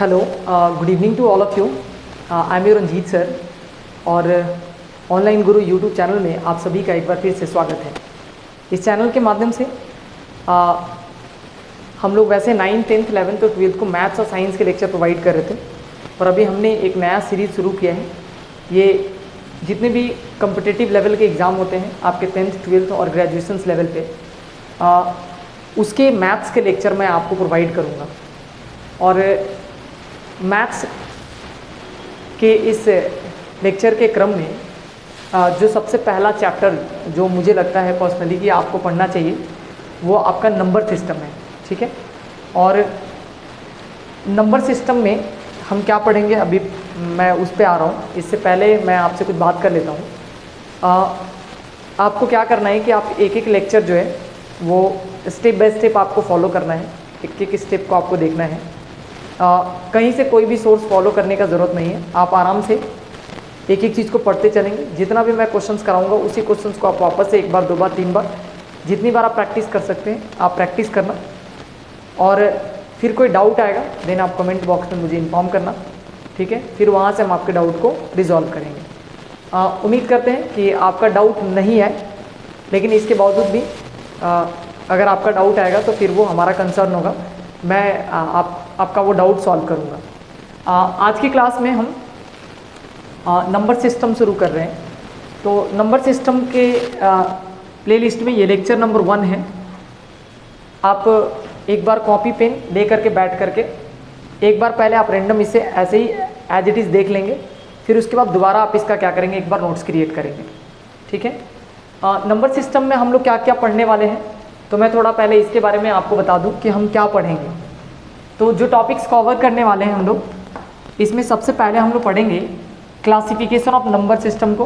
Hello, good evening to all of you. I am Ranjit sir और online Guru YouTube channel में आप सभी का एक बार फिर से स्वागत है। इस चैनल के माध्यम से हम लोग वैसे 9th, 10th, 11th और 12th को मैथ्स और साइंस के लेक्चर प्रोवाइड कर रहे थे और अभी हमने एक नया सीरीज़ शुरू किया है। ये जितने भी कम्पिटिटिव लेवल के एग्ज़ाम होते हैं आपके 10th, 12th और ग्रेजुएशंस लेवल पे, उसके मैथ्स के लेक्चर मैं आपको प्रोवाइड करूँगा। और मैथ्स के इस लेक्चर के क्रम में जो सबसे पहला चैप्टर जो मुझे लगता है पर्सनली कि आपको पढ़ना चाहिए वो आपका नंबर सिस्टम है, ठीक है। और नंबर सिस्टम में हम क्या पढ़ेंगे अभी मैं उस पर आ रहा हूँ। इससे पहले मैं आपसे कुछ बात कर लेता हूँ। आपको क्या करना है कि आप एक एक लेक्चर जो है वो स्टेप बाय स्टेप आपको फॉलो करना है, एक एक स्टेप को आपको देखना है। कहीं से कोई भी सोर्स फॉलो करने का ज़रूरत नहीं है, आप आराम से एक एक चीज़ को पढ़ते चलेंगे। जितना भी मैं क्वेश्चंस कराऊंगा उसी क्वेश्चंस को आप वापस से एक बार, दो बार, तीन बार, जितनी बार आप प्रैक्टिस कर सकते हैं आप प्रैक्टिस करना। और फिर कोई डाउट आएगा देन आप कमेंट बॉक्स में मुझे इन्फॉर्म करना, ठीक है। फिर वहाँ से हम आपके डाउट को रिजॉल्व करेंगे। उम्मीद करते हैं कि आपका डाउट नहीं है, लेकिन इसके बावजूद भी अगर आपका डाउट आएगा तो फिर वो हमारा कंसर्न होगा, मैं आपका वो डाउट सॉल्व करूँगा। आज की क्लास में हम नंबर सिस्टम शुरू कर रहे हैं। तो नंबर सिस्टम के प्लेलिस्ट में ये लेक्चर नंबर 1 है। आप एक बार कॉपी पेन ले करके बैठ करके एक बार पहले आप रैंडम इसे ऐसे ही एज इट इज़ देख लेंगे, फिर उसके बाद दोबारा आप इसका क्या करेंगे, एक बार नोट्स क्रिएट करेंगे, ठीक है। नंबर सिस्टम में हम लोग क्या क्या पढ़ने वाले हैं, तो मैं थोड़ा पहले इसके बारे में आपको बता दूं कि हम क्या पढ़ेंगे। तो जो टॉपिक्स कवर करने वाले हैं हम लोग, इसमें सबसे पहले हम लोग पढ़ेंगे क्लासिफिकेशन ऑफ नंबर सिस्टम को।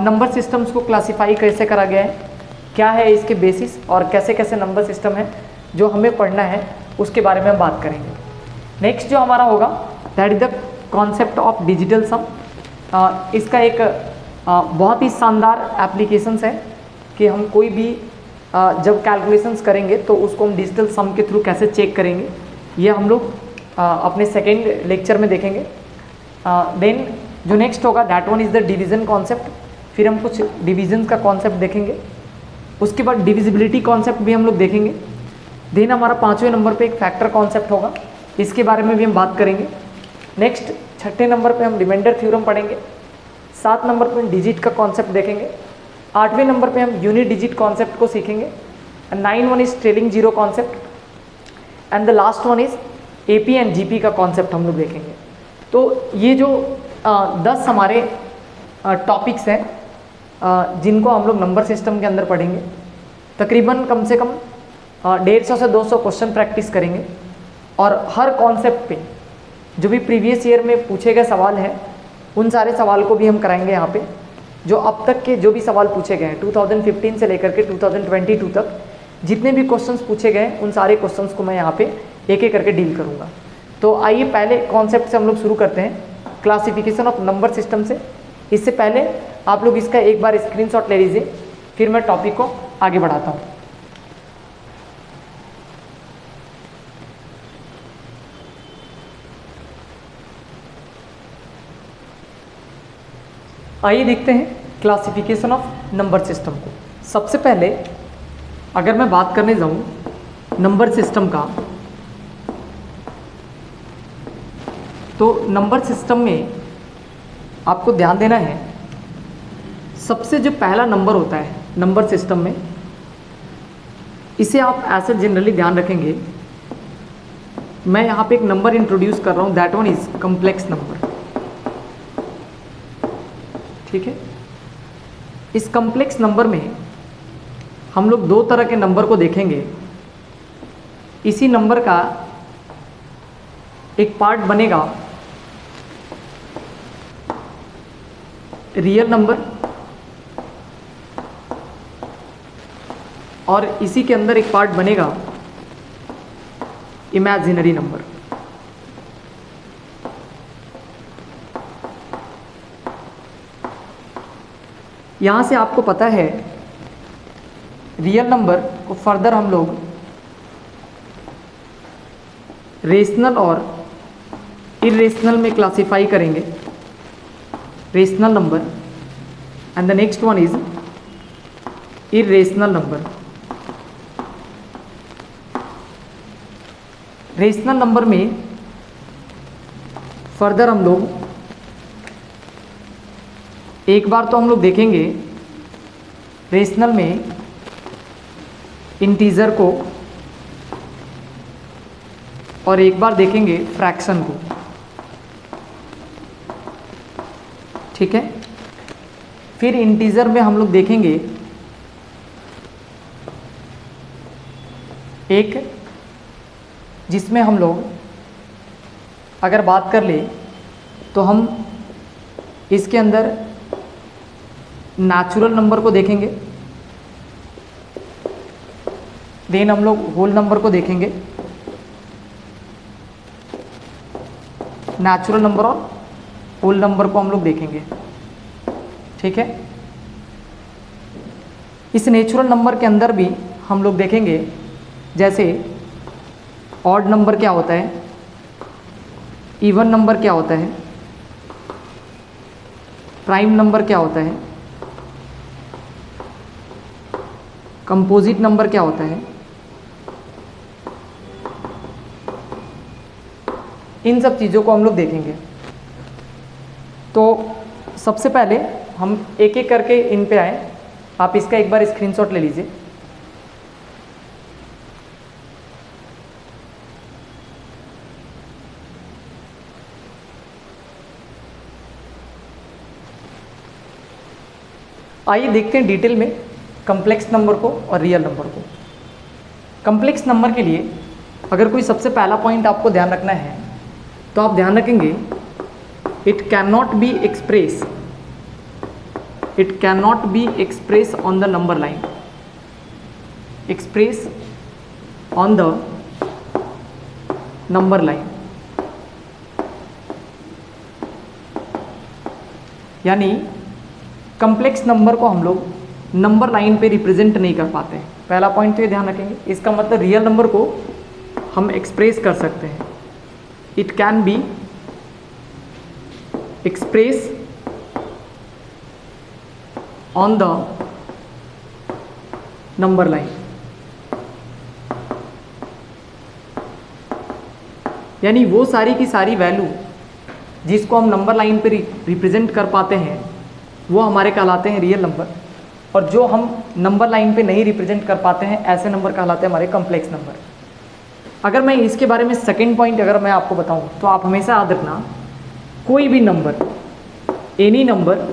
नंबर सिस्टम्स को क्लासीफाई कैसे करा गया है, क्या है इसके बेसिस और कैसे कैसे नंबर सिस्टम है जो हमें पढ़ना है, उसके बारे में हम बात करेंगे। नेक्स्ट जो हमारा होगा that is the concept of digital sum. इसका एक बहुत ही शानदार एप्लीकेशंस है कि हम कोई भी जब कैलकुलेशंस करेंगे तो उसको हम डिजिटल सम के थ्रू कैसे चेक करेंगे, ये हम लोग अपने सेकेंड लेक्चर में देखेंगे। देन जो नेक्स्ट होगा that one is the division concept. फिर हम कुछ डिवीजन्स का कॉन्सेप्ट देखेंगे, उसके बाद डिविजिबिलिटी कॉन्सेप्ट भी हम लोग देखेंगे। देन हमारा 5वें नंबर पे एक फैक्टर कॉन्सेप्ट होगा, इसके बारे में भी हम बात करेंगे। नेक्स्ट 6ठे नंबर पे हम रिमाइंडर थ्योरम पढ़ेंगे। 7 नंबर पे हम डिजिट का कॉन्सेप्ट देखेंगे। 8वें नंबर पे हम यूनिट डिजिट कॉन्सेप्ट को सीखेंगे। 9 one is trailing zero concept and the last one is AP and GP का कॉन्सेप्ट हम लोग देखेंगे। तो ये जो 10 हमारे टॉपिक्स हैं जिनको हम लोग नंबर सिस्टम के अंदर पढ़ेंगे, तकरीबन कम से कम 150 से 200 क्वेश्चन प्रैक्टिस करेंगे। और हर कॉन्सेप्ट पे जो भी प्रीवियस ईयर में पूछे गए सवाल हैं उन सारे सवाल को भी हम कराएंगे यहाँ पे। जो अब तक के जो भी सवाल पूछे गए हैं 2015 से लेकर के 2022 तक जितने भी क्वेश्चंस पूछे गए उन सारे क्वेश्चंस को मैं यहाँ पे एक एक करके डील करूँगा। तो आइए पहले कॉन्सेप्ट से हम लोग शुरू करते हैं, क्लासिफिकेशन ऑफ नंबर सिस्टम से। इससे पहले आप लोग इसका एक बार स्क्रीनशॉट ले लीजिए, फिर मैं टॉपिक को आगे बढ़ाता हूँ। आइए देखते हैं क्लासिफिकेशन ऑफ नंबर सिस्टम को। सबसे पहले अगर मैं बात करने जाऊँ नंबर सिस्टम का, तो नंबर सिस्टम में आपको ध्यान देना है, सबसे जो पहला नंबर होता है नंबर सिस्टम में, इसे आप ऐसे जनरली ध्यान रखेंगे। मैं यहाँ पे एक नंबर इंट्रोड्यूस कर रहा हूँ, that one is complex number, ठीक है। इस कॉम्प्लेक्स नंबर में हम लोग 2 तरह के नंबर को देखेंगे। इसी नंबर का एक पार्ट बनेगा रियल नंबर और इसी के अंदर एक पार्ट बनेगा इमेजिनरी नंबर। यहाँ से आपको पता है रियल नंबर को फर्दर हम लोग रेशनल और इरेशनल में क्लासिफाई करेंगे, rational number, and the next one is irrational number. Rational number में फर्दर हम लोग एक बार तो हम लोग देखेंगे रेशनल में इंटीजर को, और एक बार देखेंगे फ्रैक्शन को। ठीक है, फिर इंटीजर में हम लोग देखेंगे एक जिसमें हम लोग अगर बात कर ले तो हम इसके अंदर नेचुरल नंबर को देखेंगे, देन हम लोग होल नंबर को देखेंगे, नेचुरल नंबर और होल नंबर को हम लोग देखेंगे। ठीक है, इस नेचुरल नंबर के अंदर भी हम लोग देखेंगे जैसे ऑड नंबर क्या होता है, इवन नंबर क्या होता है, प्राइम नंबर क्या होता है, कंपोजिट नंबर क्या होता है, इन सब चीज़ों को हम लोग देखेंगे। तो सबसे पहले हम एक एक करके इन पे आए, आप इसका एक बार स्क्रीनशॉट ले लीजिए। आइए देखते हैं डिटेल में कम्प्लेक्स नंबर को और रियल नंबर को। कम्प्लेक्स नंबर के लिए अगर कोई सबसे पहला पॉइंट आपको ध्यान रखना है तो आप ध्यान रखेंगे it can not be express, it can not be express on the number line, express on the number line, यानी कम्प्लेक्स नंबर को हम लोग नंबर लाइन पे रिप्रेजेंट नहीं कर पाते हैं। पहला पॉइंट तो ये ध्यान रखेंगे। इसका मतलब रियल नंबर को हम एक्सप्रेस कर सकते हैं, it can be express on the number line, यानी वो सारी की सारी वैल्यू जिसको हम नंबर लाइन पे रिप्रेजेंट कर पाते हैं वो हमारे कहलाते हैं रियल नंबर, और जो हम नंबर लाइन पे नहीं रिप्रेजेंट कर पाते हैं ऐसे नंबर कहलाते हैं हमारे कम्प्लेक्स नंबर। अगर मैं इसके बारे में सेकंड पॉइंट अगर मैं आपको बताऊं तो आप हमेशा याद रखना, कोई भी number, any number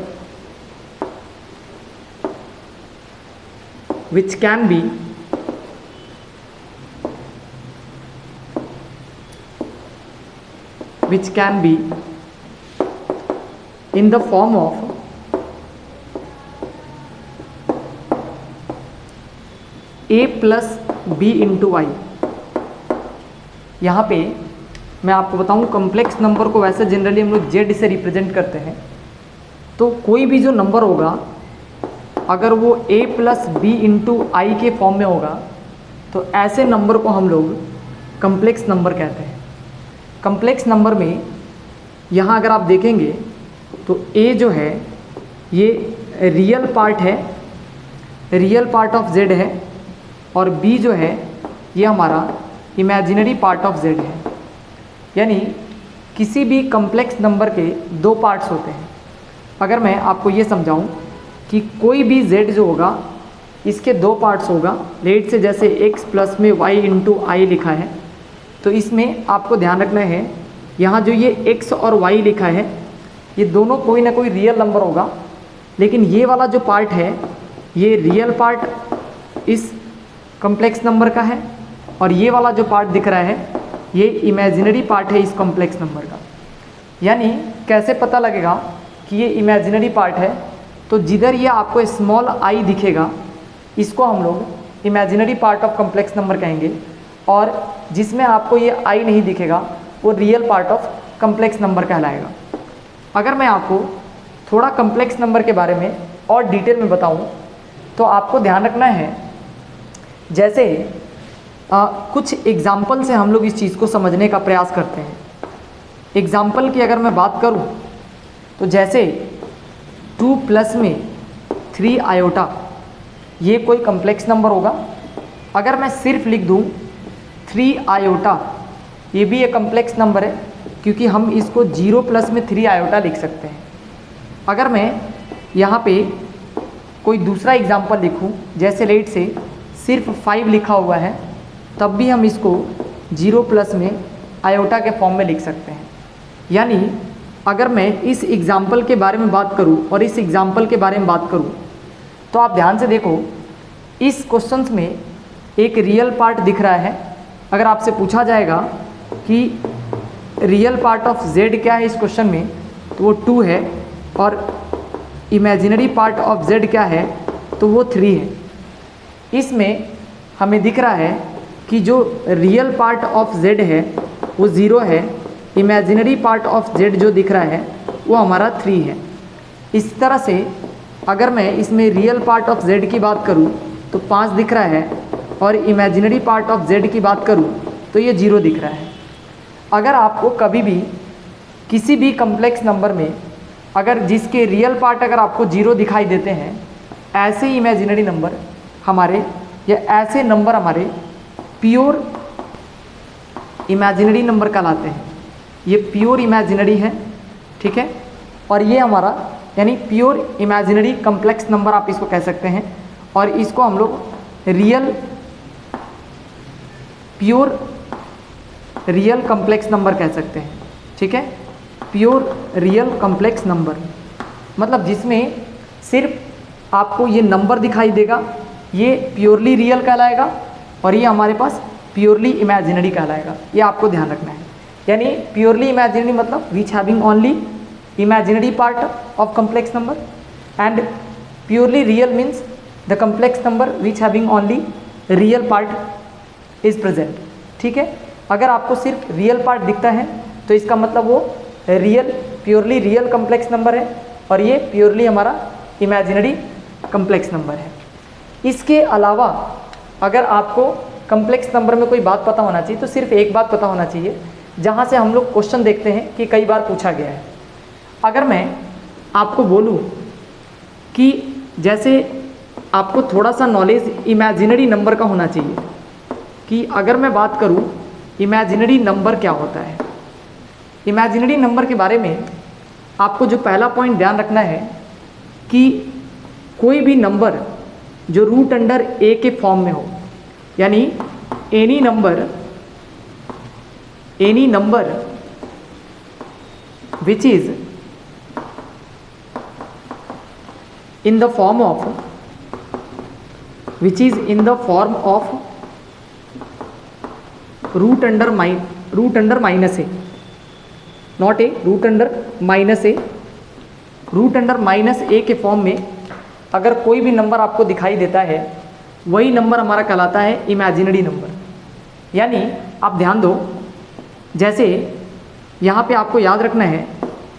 which can be in the form of a plus b into i। यहाँ पे मैं आपको बताऊँ कम्प्लेक्स नंबर को वैसे जनरली हम लोग z से रिप्रेजेंट करते हैं, तो कोई भी जो नंबर होगा अगर वो a प्लस बी इंटू आई के फॉर्म में होगा तो ऐसे नंबर को हम लोग कम्प्लेक्स नंबर कहते हैं। कम्प्लेक्स नंबर में यहाँ अगर आप देखेंगे तो a जो है ये रियल पार्ट है, रियल पार्ट ऑफ z है, और b जो है ये हमारा इमेजिनरी पार्ट ऑफ z है। यानी किसी भी कम्प्लेक्स नंबर के दो पार्ट्स होते हैं। अगर मैं आपको ये समझाऊं कि कोई भी z जो होगा इसके दो पार्ट्स होगा, लेट से जैसे x प्लस में y इंटू आई लिखा है, तो इसमें आपको ध्यान रखना है यहाँ जो ये x और y लिखा है ये दोनों कोई ना कोई रियल नंबर होगा, लेकिन ये वाला जो पार्ट है ये रियल पार्ट इस कम्प्लेक्स नंबर का है, और ये वाला जो पार्ट दिख रहा है ये इमेजिनरी पार्ट है इस कम्प्लेक्स नंबर का। यानी कैसे पता लगेगा कि ये इमेजिनरी पार्ट है, तो जिधर ये आपको स्मॉल आई दिखेगा इसको हम लोग imaginary part of complex number कहेंगे, और जिसमें आपको ये आई नहीं दिखेगा वो real part of complex number कहलाएगा। अगर मैं आपको थोड़ा कम्प्लेक्स नंबर के बारे में और डिटेल में बताऊं तो आपको ध्यान रखना है, जैसे कुछ एग्जाम्पल से हम लोग इस चीज़ को समझने का प्रयास करते हैं। एग्जाम्पल की अगर मैं बात करूं तो जैसे 2 प्लस में 3 आयोटा, ये कोई कम्प्लेक्स नंबर होगा। अगर मैं सिर्फ लिख दूं 3 आयोटा, ये भी एक कम्प्लेक्स नंबर है क्योंकि हम इसको 0 प्लस में 3 आयोटा लिख सकते हैं। अगर मैं यहाँ पे कोई दूसरा एग्जाम्पल लिखूं, जैसे लेट से सिर्फ 5 लिखा हुआ है, तब भी हम इसको 0 प्लस में आयोटा के फॉर्म में लिख सकते हैं। यानी अगर मैं इस एग्जाम्पल के बारे में बात करूं और इस एग्जाम्पल के बारे में बात करूं तो आप ध्यान से देखो, इस क्वेश्चंस में एक रियल पार्ट दिख रहा है। अगर आपसे पूछा जाएगा कि रियल पार्ट ऑफ z क्या है इस क्वेश्चन में, तो वो 2 है, और इमेजिनरी पार्ट ऑफ z क्या है, तो वो 3 है। इसमें हमें दिख रहा है कि जो रियल पार्ट ऑफ z है वो 0 है, इमेजिनरी पार्ट ऑफ z जो दिख रहा है वो हमारा 3 है। इस तरह से अगर मैं इसमें रियल पार्ट ऑफ z की बात करूं तो 5 दिख रहा है, और इमेजिनरी पार्ट ऑफ z की बात करूं तो ये 0 दिख रहा है। अगर आपको कभी भी किसी भी कम्प्लेक्स नंबर में अगर जिसके रियल पार्ट अगर आपको 0 दिखाई देते हैं, ऐसे इमेजिनरी नंबर हमारे या ऐसे नंबर हमारे प्योर इमेजिनरी नंबर कहलाते हैं। ये प्योर इमेजिनरी है, ठीक है, और ये हमारा यानी प्योर इमेजिनरी कम्प्लेक्स नंबर आप इसको कह सकते हैं। और इसको हम लोग रियल कम्प्लेक्स नंबर कह सकते हैं, ठीक है। प्योर रियल कम्प्लेक्स नंबर मतलब जिसमें सिर्फ आपको ये नंबर दिखाई देगा, ये प्योरली रियल कहलाएगा, और ये हमारे पास प्योरली इमेजिनरी कहलाएगा। ये आपको ध्यान रखना है। यानी प्योरली इमेजिनरी मतलब which having only imaginary part of complex number, and purely real means the complex number which having only real part is present, ठीक है। अगर आपको सिर्फ रियल पार्ट दिखता है तो इसका मतलब वो प्योरली रियल कम्प्लेक्स नंबर है, और ये प्योरली हमारा इमेजिनरी कम्प्लेक्स नंबर है। इसके अलावा अगर आपको कम्प्लेक्स नंबर में कोई बात पता होना चाहिए तो सिर्फ एक बात पता होना चाहिए, जहाँ से हम लोग क्वेश्चन देखते हैं कि कई बार पूछा गया है। अगर मैं आपको बोलूँ कि जैसे आपको थोड़ा सा नॉलेज इमेजिनरी नंबर का होना चाहिए, कि अगर मैं बात करूँ इमेजिनरी नंबर क्या होता है। इमेजिनरी नंबर के बारे में आपको जो पहला पॉइंट ध्यान रखना है कि कोई भी नंबर जो रूट अंडर ए के फॉर्म में हो, यानी any number which is in the form of root under minus a, not a, root under minus a, root under minus a के फॉर्म में अगर कोई भी नंबर आपको दिखाई देता है, वही नंबर हमारा कहलाता है इमेजिनरी नंबर। यानी आप ध्यान दो, जैसे यहाँ पे आपको याद रखना है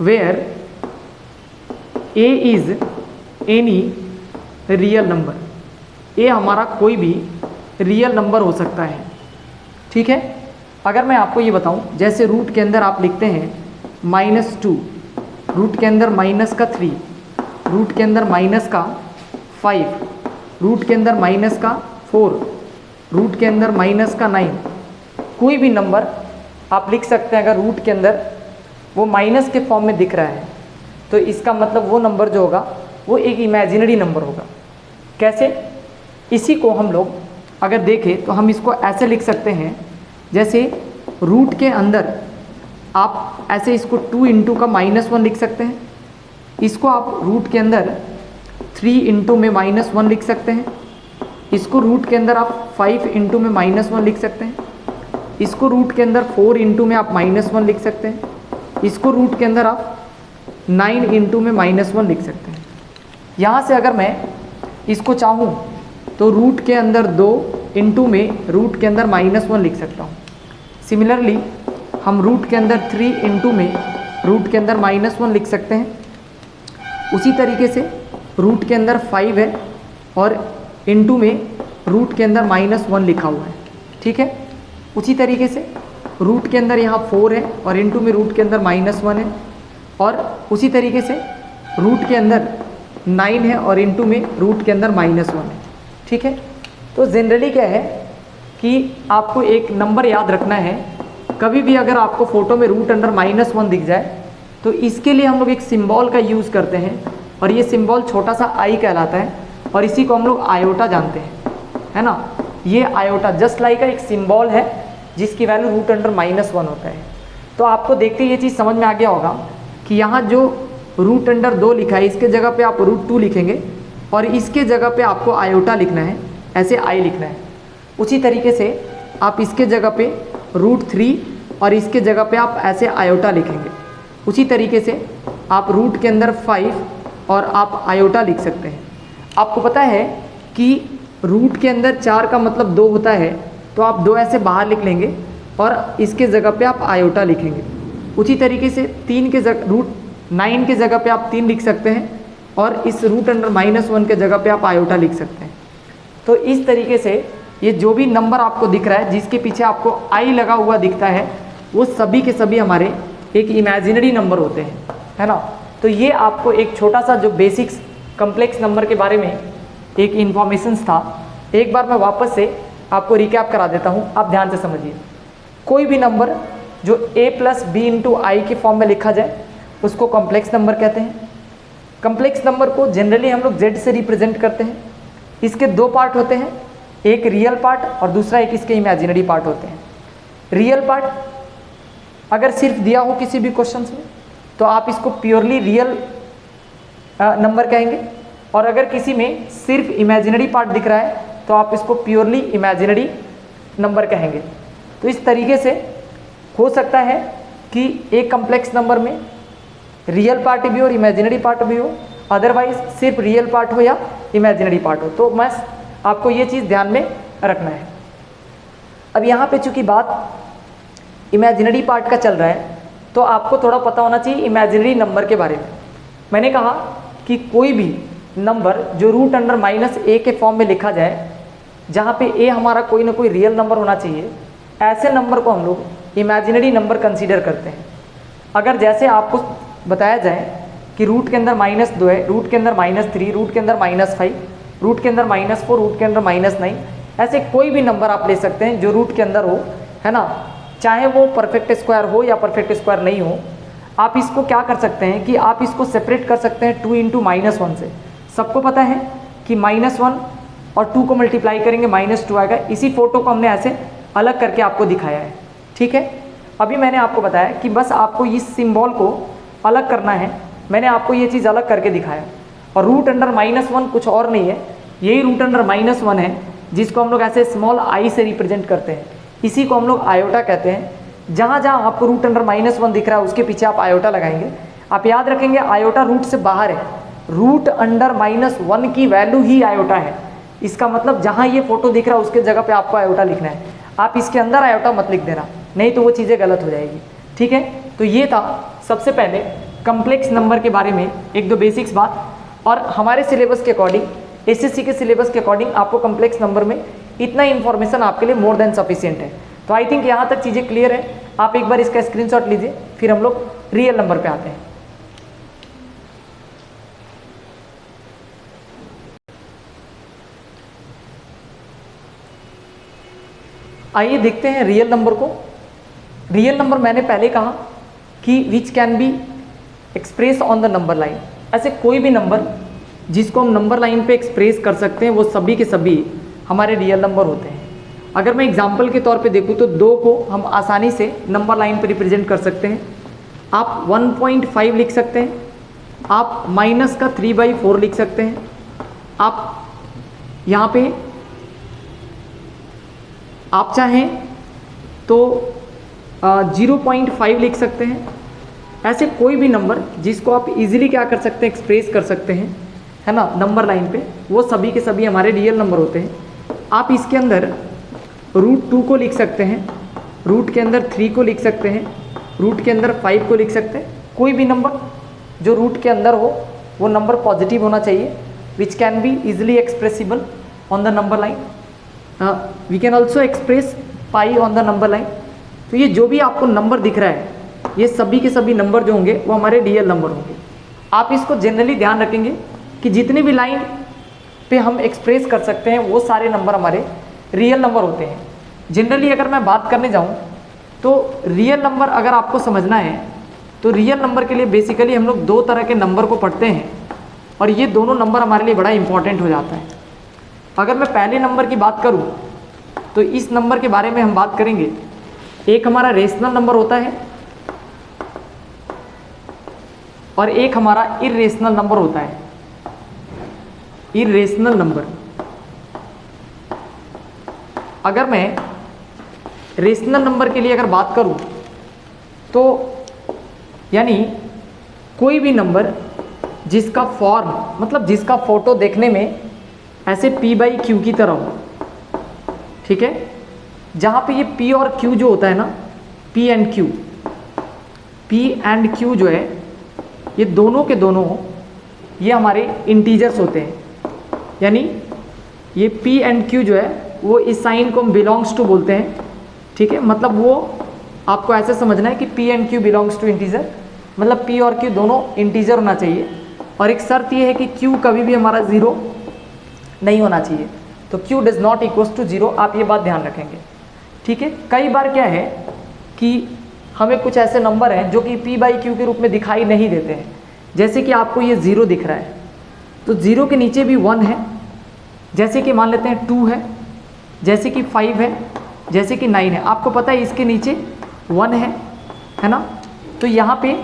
where a is any real number, a हमारा कोई भी रियल नंबर हो सकता है, ठीक है। अगर मैं आपको ये बताऊं, जैसे रूट के अंदर आप लिखते हैं -2, रूट के अंदर माइनस का 3, रूट के अंदर माइनस का 5, रूट के अंदर माइनस का 4, रूट के अंदर माइनस का 9, कोई भी नंबर आप लिख सकते हैं। अगर रूट के अंदर वो माइनस के फॉर्म में दिख रहा है तो इसका मतलब वो नंबर जो होगा वो एक इमेजिनरी नंबर होगा। कैसे? इसी को हम लोग अगर देखें तो हम इसको ऐसे लिख सकते हैं, जैसे रूट के अंदर आप ऐसे इसको 2 इंटू का -1 लिख सकते हैं, इसको आप रूट के अंदर 3 इंटू में -1 लिख सकते हैं, इसको रूट के अंदर आप 5 इंटू में -1 लिख सकते हैं, इसको रूट के अंदर 4 इंटू में आप -1 लिख सकते हैं, इसको रूट के अंदर आप 9 इंटू में -1 लिख सकते हैं। यहाँ से अगर मैं इसको चाहूँ तो रूट के अंदर 2 इंटू में रूट के अंदर -1 लिख सकता हूँ। सिमिलरली हम रूट के अंदर 3 इंटू में रूट के अंदर -1 लिख सकते हैं। उसी तरीके से रूट के अंदर 5 है और इंटू में रूट के अंदर -1 लिखा हुआ है, ठीक है। उसी तरीके से रूट के अंदर यहाँ 4 है और इनटू में रूट के अंदर -1 है, और उसी तरीके से रूट के अंदर 9 है और इनटू में रूट के अंदर -1 है। ठीक है, तो जनरली क्या है कि आपको एक नंबर याद रखना है, कभी भी अगर आपको फोटो में रूट अंडर -1 दिख जाए तो इसके लिए हम लोग एक सिंबल का यूज़ करते हैं, और ये सिंबल छोटा सा आई कहलाता है, और इसी को हम लोग आयोटा जानते हैं, है ना। ये आयोटा जस्ट लाइक का एक सिंबल है जिसकी वैल्यू रूट अंडर -1 होता है। तो आपको देखते ही ये चीज़ समझ में आ गया होगा कि यहाँ जो रूट अंडर 2 लिखा है इसके जगह पे आप √2 लिखेंगे, और इसके जगह पे आपको आयोटा लिखना है, ऐसे आई लिखना है। उसी तरीके से आप इसके जगह पे √3 और इसके जगह पे आप ऐसे आयोटा लिखेंगे। उसी तरीके से आप रूट के अंदर 5 और आप आयोटा लिख सकते हैं। आपको पता है कि रूट के अंदर 4 का मतलब 2 होता है, तो आप 2 ऐसे बाहर लिख लेंगे और इसके जगह पे आप आयोटा लिखेंगे। उसी तरीके से 3 के जगह √9 के जगह पे आप 3 लिख सकते हैं, और इस रूट अंडर -1 के जगह पे आप आयोटा लिख सकते हैं। तो इस तरीके से ये जो भी नंबर आपको दिख रहा है जिसके पीछे आपको आई लगा हुआ दिखता है, वो सभी के सभी हमारे एक इमेजिनरी नंबर होते हैं, है ना। तो ये आपको एक छोटा सा जो बेसिक्स कम्प्लेक्स नंबर के बारे में एक इन्फॉर्मेशन था, एक बार मैं वापस से आपको रिकैप करा देता हूँ, आप ध्यान से समझिए। कोई भी नंबर जो a + b × i के फॉर्म में लिखा जाए उसको कॉम्प्लेक्स नंबर कहते हैं। कॉम्प्लेक्स नंबर को जनरली हम लोग z से रिप्रेजेंट करते हैं। इसके 2 पार्ट होते हैं, एक रियल पार्ट और दूसरा एक इसके इमेजिनरी पार्ट होते हैं। रियल पार्ट अगर सिर्फ दिया हो किसी भी क्वेश्चंस में तो आप इसको प्योरली रियल नंबर कहेंगे, और अगर किसी में सिर्फ इमेजिनरी पार्ट दिख रहा है तो आप इसको प्योरली इमेजिनरी नंबर कहेंगे। तो इस तरीके से हो सकता है कि एक कॉम्प्लेक्स नंबर में रियल पार्ट भी हो और इमेजिनरी पार्ट भी हो, अदरवाइज सिर्फ रियल पार्ट हो या इमेजिनरी पार्ट हो। तो बस आपको ये चीज़ ध्यान में रखना है। अब यहाँ पे चूंकि बात इमेजिनरी पार्ट का चल रहा है तो आपको थोड़ा पता होना चाहिए इमेजिनरी नंबर के बारे में। मैंने कहा कि कोई भी नंबर जो रूट अंडर -a के फॉर्म में लिखा जाए, जहाँ पे a हमारा कोई ना कोई रियल नंबर होना चाहिए, ऐसे नंबर को हम लोग इमेजिनरी नंबर कंसीडर करते हैं। अगर जैसे आपको बताया जाए कि रूट के अंदर -2 है, रूट के अंदर -3, रूट के अंदर -5, रूट के अंदर -4, रूट के अंदर -9, ऐसे कोई भी नंबर आप ले सकते हैं जो रूट के अंदर हो, है ना। चाहे वो परफेक्ट स्क्वायर हो या परफेक्ट स्क्वायर नहीं हो, आप इसको क्या कर सकते हैं कि आप इसको सेपरेट कर सकते हैं 2 × -1 से। सबको पता है कि -1 और 2 को मल्टीप्लाई करेंगे -2 आएगा। इसी फोटो को हमने ऐसे अलग करके आपको दिखाया है, ठीक है। अभी मैंने आपको बताया कि बस आपको इस सिंबल को अलग करना है, मैंने आपको ये चीज़ अलग करके दिखाया। और रूट अंडर -1 कुछ और नहीं है, यही रूट अंडर -1 है जिसको हम लोग ऐसे स्मॉल आई से रिप्रेजेंट करते हैं। इसी को हम लोग आयोटा कहते हैं। जहाँ जहाँ आपको रूट अंडर -1 दिख रहा है उसके पीछे आप आयोटा लगाएंगे। आप याद रखेंगे आयोटा रूट से बाहर है, रूट अंडर -1 की वैल्यू ही आयोटा है। इसका मतलब जहाँ ये फोटो दिख रहा है उसके जगह पे आपको आयोटा लिखना है। आप इसके अंदर आयोटा मत लिख देना, नहीं तो वो चीज़ें गलत हो जाएगी, ठीक है। तो ये था सबसे पहले कम्प्लेक्स नंबर के बारे में 1-2 बेसिक्स बात। और हमारे सिलेबस के अकॉर्डिंग, एसएससी के सिलेबस के अकॉर्डिंग आपको कम्प्लेक्स नंबर में इतना इन्फॉर्मेशन आपके लिए मोर देन सफिशिएंट है। तो आई थिंक यहाँ तक चीज़ें क्लियर है। आप एक बार इसका स्क्रीनशॉट लीजिए, फिर हम लोग रियल नंबर पे आते हैं। आइए देखते हैं रियल नंबर को। रियल नंबर मैंने पहले कहा कि विच can be express on the number line. ऐसे कोई भी नंबर जिसको हम नंबर लाइन पे एक्सप्रेस कर सकते हैं वो सभी के सभी हमारे रियल नंबर होते हैं। अगर मैं एग्जांपल के तौर पे देखूँ तो 2 को हम आसानी से नंबर लाइन पे रिप्रेजेंट कर सकते हैं। आप 1.5 लिख सकते हैं, आप -3/4 लिख सकते हैं, आप यहाँ पे आप चाहें तो 0.5 लिख सकते हैं। ऐसे कोई भी नंबर जिसको आप इजीली क्या कर सकते हैं, एक्सप्रेस कर सकते हैं, है ना, नंबर लाइन पे, वो सभी के सभी हमारे रियल नंबर होते हैं। आप इसके अंदर √2 को लिख सकते हैं, रूट के अंदर 3 को लिख सकते हैं, रूट के अंदर 5 को लिख सकते हैं। कोई भी नंबर जो रूट के अंदर हो वो नंबर पॉजिटिव होना चाहिए, which can be easily expressible on the number line. We can also express pi on the number line. तो ये जो भी आपको नंबर दिख रहा है, ये सभी के सभी नंबर जो होंगे वो हमारे रियल नंबर होंगे। आप इसको जनरली ध्यान रखेंगे कि जितने भी लाइन पे हम एक्सप्रेस कर सकते हैं वो सारे नंबर हमारे रियल नंबर होते हैं। जनरली अगर मैं बात करने जाऊँ तो रियल नंबर अगर आपको समझना है तो रियल नंबर के लिए बेसिकली हम लोग दो तरह के नंबर को पढ़ते हैं और ये दोनों नंबर हमारे लिए बड़ा इंपॉर्टेंट हो जाता है। अगर मैं पहले नंबर की बात करूँ तो इस नंबर के बारे में हम बात करेंगे। एक हमारा रेशनल नंबर होता है और एक हमारा इर्रेशनल नंबर होता है। इर्रेशनल नंबर, अगर मैं रेशनल नंबर के लिए अगर बात करूं तो यानी कोई भी नंबर जिसका फॉर्म मतलब जिसका फोटो देखने में ऐसे p/q की तरह हो, ठीक है, जहाँ पे ये p और q जो होता है ना, p एंड q जो है ये दोनों के दोनों ये हमारे इंटीजर्स होते हैं। यानी ये p एंड q जो है वो इस साइन को हम बिलोंग्स टू बोलते हैं, ठीक है। मतलब वो आपको ऐसे समझना है कि p and q belongs to integer, मतलब p और q दोनों इंटीजर होना चाहिए। और एक शर्त ये है कि q कभी भी हमारा ज़ीरो नहीं होना चाहिए, तो q does not equals to zero, आप ये बात ध्यान रखेंगे, ठीक है। कई बार क्या है कि हमें कुछ ऐसे नंबर हैं जो कि p/q के रूप में दिखाई नहीं देते हैं। जैसे कि आपको ये ज़ीरो दिख रहा है तो ज़ीरो के नीचे भी 1 है, जैसे कि मान लेते हैं 2 है, जैसे कि 5 है, जैसे कि 9 है। आपको पता है इसके नीचे 1 है ना। तो यहाँ पे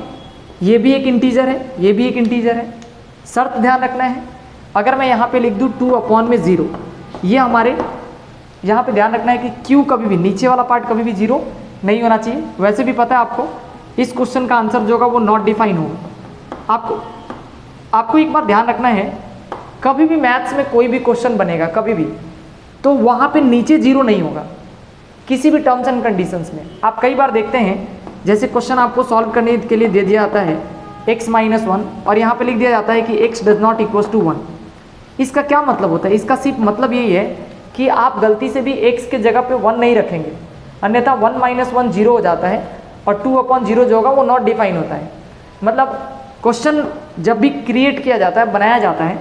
ये भी एक इंटीजर है, ये भी एक इंटीजर है। शर्त ध्यान रखना है, अगर मैं यहाँ पे लिख दूँ 2/0, ये हमारे यहाँ पे ध्यान रखना है कि q कभी भी नीचे वाला पार्ट कभी भी 0 नहीं होना चाहिए। वैसे भी पता है आपको इस क्वेश्चन का आंसर जो होगा वो नॉट डिफाइन होगा। आपको एक बात ध्यान रखना है, कभी भी मैथ्स में कोई भी क्वेश्चन बनेगा कभी भी, तो वहाँ पे नीचे 0 नहीं होगा किसी भी टर्म्स एंड कंडीशंस में। आप कई बार देखते हैं जैसे क्वेश्चन आपको सॉल्व करने के लिए दे दिया जाता है x-1 और यहाँ पे लिख दिया जाता है कि x does not equals to 1। इसका क्या मतलब होता है? इसका सिर्फ मतलब यही है कि आप गलती से भी x के जगह पे 1 नहीं रखेंगे, अन्यथा 1 - 1 0 हो जाता है और 2/0 जो होगा वो नॉट डिफाइन होता है। मतलब क्वेश्चन जब भी क्रिएट किया जाता है, बनाया जाता है,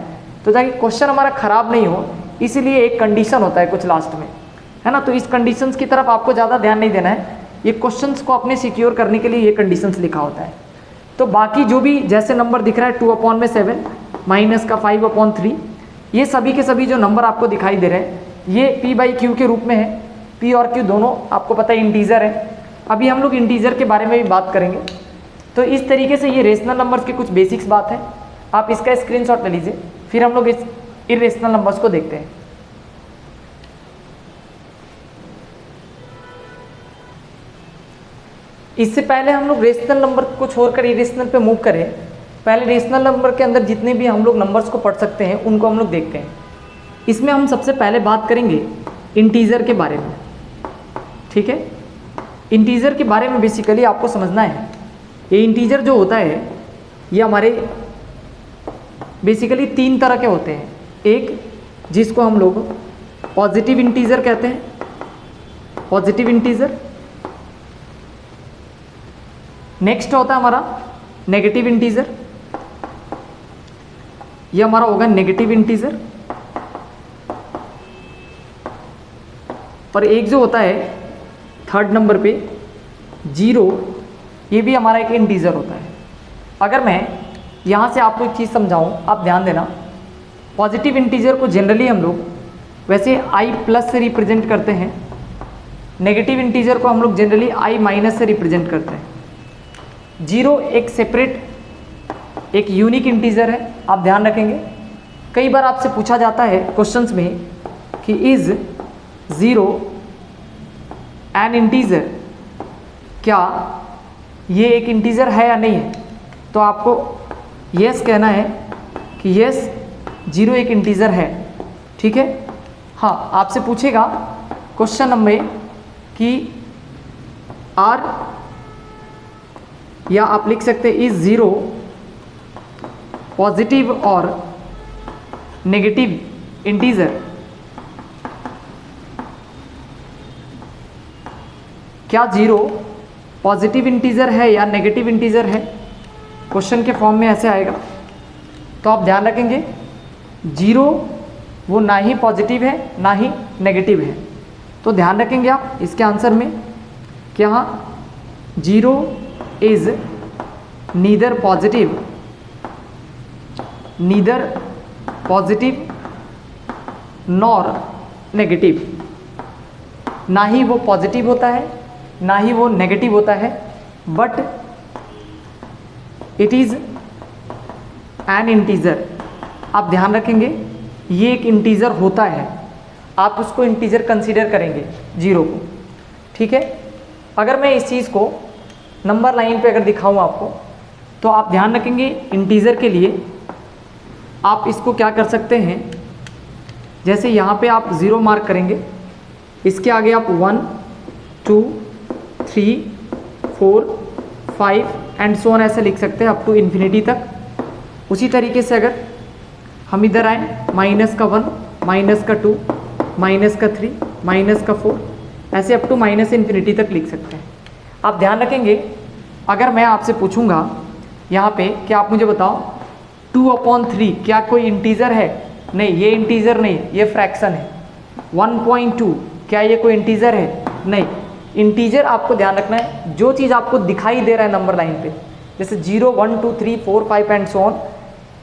तो ताकि क्वेश्चन हमारा ख़राब नहीं हो इसीलिए एक कंडीशन होता है कुछ लास्ट में, है ना। तो इस कंडीशंस की तरफ आपको ज़्यादा ध्यान नहीं देना है, ये क्वेश्चंस को अपने सिक्योर करने के लिए ये कंडीशंस लिखा होता है। तो बाकी जो भी जैसे नंबर दिख रहा है 2/7 माइनस का 5/3, ये सभी के सभी जो नंबर आपको दिखाई दे रहे हैं ये p/q के रूप में है। p और q दोनों आपको पता है इंटीजर है। अभी हम लोग इंटीजर के बारे में भी बात करेंगे। तो इस तरीके से ये रेशनल नंबर्स की कुछ बेसिक्स बात है, आप इसका स्क्रीनशॉट ले लीजिए। फिर हम लोग इस इर्रेशनल नंबर्स को देखते हैं। इससे पहले हम लोग रेशनल नंबर को छोड़कर इरेशनल पे मूव करें, पहले रेशनल नंबर के अंदर जितने भी हम लोग नंबर्स को पढ़ सकते हैं उनको हम लोग देखते हैं। इसमें हम सबसे पहले बात करेंगे इंटीजर के बारे में, ठीक है। इंटीजर के बारे में बेसिकली आपको समझना है, ये इंटीजर जो होता है ये हमारे बेसिकली 3 तरह के होते हैं। एक जिसको हम लोग पॉजिटिव इंटीजर कहते हैं, पॉजिटिव इंटीजर। नेक्स्ट होता है हमारा नेगेटिव इंटीजर, ये हमारा होगा नेगेटिव इंटीजर। और एक जो होता है 3rd नंबर पे 0, ये भी हमारा एक इंटीजर होता है। अगर मैं यहाँ से आपको एक चीज़ समझाऊँ, आप ध्यान देना। पॉजिटिव इंटीजर को जनरली हम लोग वैसे i+ से रिप्रेजेंट करते हैं, नेगेटिव इंटीजर को हम लोग जनरली i- से रिप्रेजेंट करते हैं। 0 एक सेपरेट एक यूनिक इंटीजर है, आप ध्यान रखेंगे। कई बार आपसे पूछा जाता है क्वेश्चंस में कि इज़ 0 एन इंटीजर, क्या ये एक इंटीजर है या नहीं है? तो आपको यस कहना है कि यस 0 एक इंटीजर है, ठीक है। हाँ, आपसे पूछेगा क्वेश्चन नंबर कि आर, या आप लिख सकते हैं इज 0 पॉजिटिव और नेगेटिव इंटीजर। क्या 0 पॉजिटिव इंटीजर है या नेगेटिव इंटीजर है, क्वेश्चन के फॉर्म में ऐसे आएगा। तो आप ध्यान रखेंगे 0 वो ना ही पॉजिटिव है ना ही नेगेटिव है। तो ध्यान रखेंगे आप इसके आंसर में कि हाँ 0 is neither positive nor negative, ना ही वो पॉजिटिव होता है ना ही वो नेगेटिव होता है, but it is an integer. आप ध्यान रखेंगे ये एक इंटीजर होता है, आप उसको इंटीजर कंसीडर करेंगे 0 को, ठीक है। अगर मैं इस चीज़ को नंबर लाइन पे अगर दिखाऊं आपको, तो आप ध्यान रखेंगे इंटीजर के लिए आप इसको क्या कर सकते हैं, जैसे यहाँ पे आप 0 मार्क करेंगे, इसके आगे आप 1 2 3 4 5 एंड सो ऑन ऐसे लिख सकते हैं अप टू इन्फिनिटी तक। उसी तरीके से अगर हम इधर आए माइनस का 1 माइनस का 2 माइनस का 3 माइनस का 4 ऐसे अप टू माइनस इन्फिनिटी तक लिख सकते हैं। आप ध्यान रखेंगे अगर मैं आपसे पूछूंगा यहाँ पे कि आप मुझे बताओ 2/3 क्या कोई इंटीजर है, नहीं ये इंटीजर नहीं, ये फ्रैक्शन है। 1.2 क्या ये कोई इंटीजर है, नहीं। इंटीजर आपको ध्यान रखना है जो चीज़ आपको दिखाई दे रहा है नंबर लाइन पे, जैसे 0 1 2 3 4 5 एंड सो ऑन,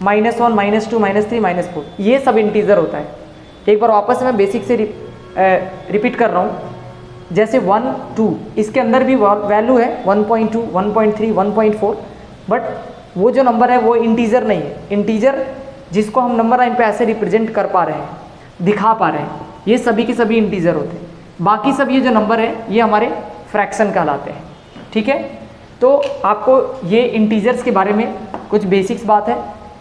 -1 -2 -3 -4, ये सब इंटीजर होता है। एक बार वापस मैं बेसिक से रिपीट कर रहा हूँ, जैसे 1 2 इसके अंदर भी वैल्यू है 1.2 1.3 1.4, बट वो जो नंबर है वो इंटीजर नहीं है। इंटीजर जिसको हम नंबर लाइन पे ऐसे रिप्रेजेंट कर पा रहे हैं, दिखा पा रहे हैं, ये सभी के सभी इंटीजर होते हैं। बाकी सब ये जो नंबर है ये हमारे फ्रैक्शन कहलाते हैं, ठीक है। तो आपको ये इंटीजर्स के बारे में कुछ बेसिक्स बात है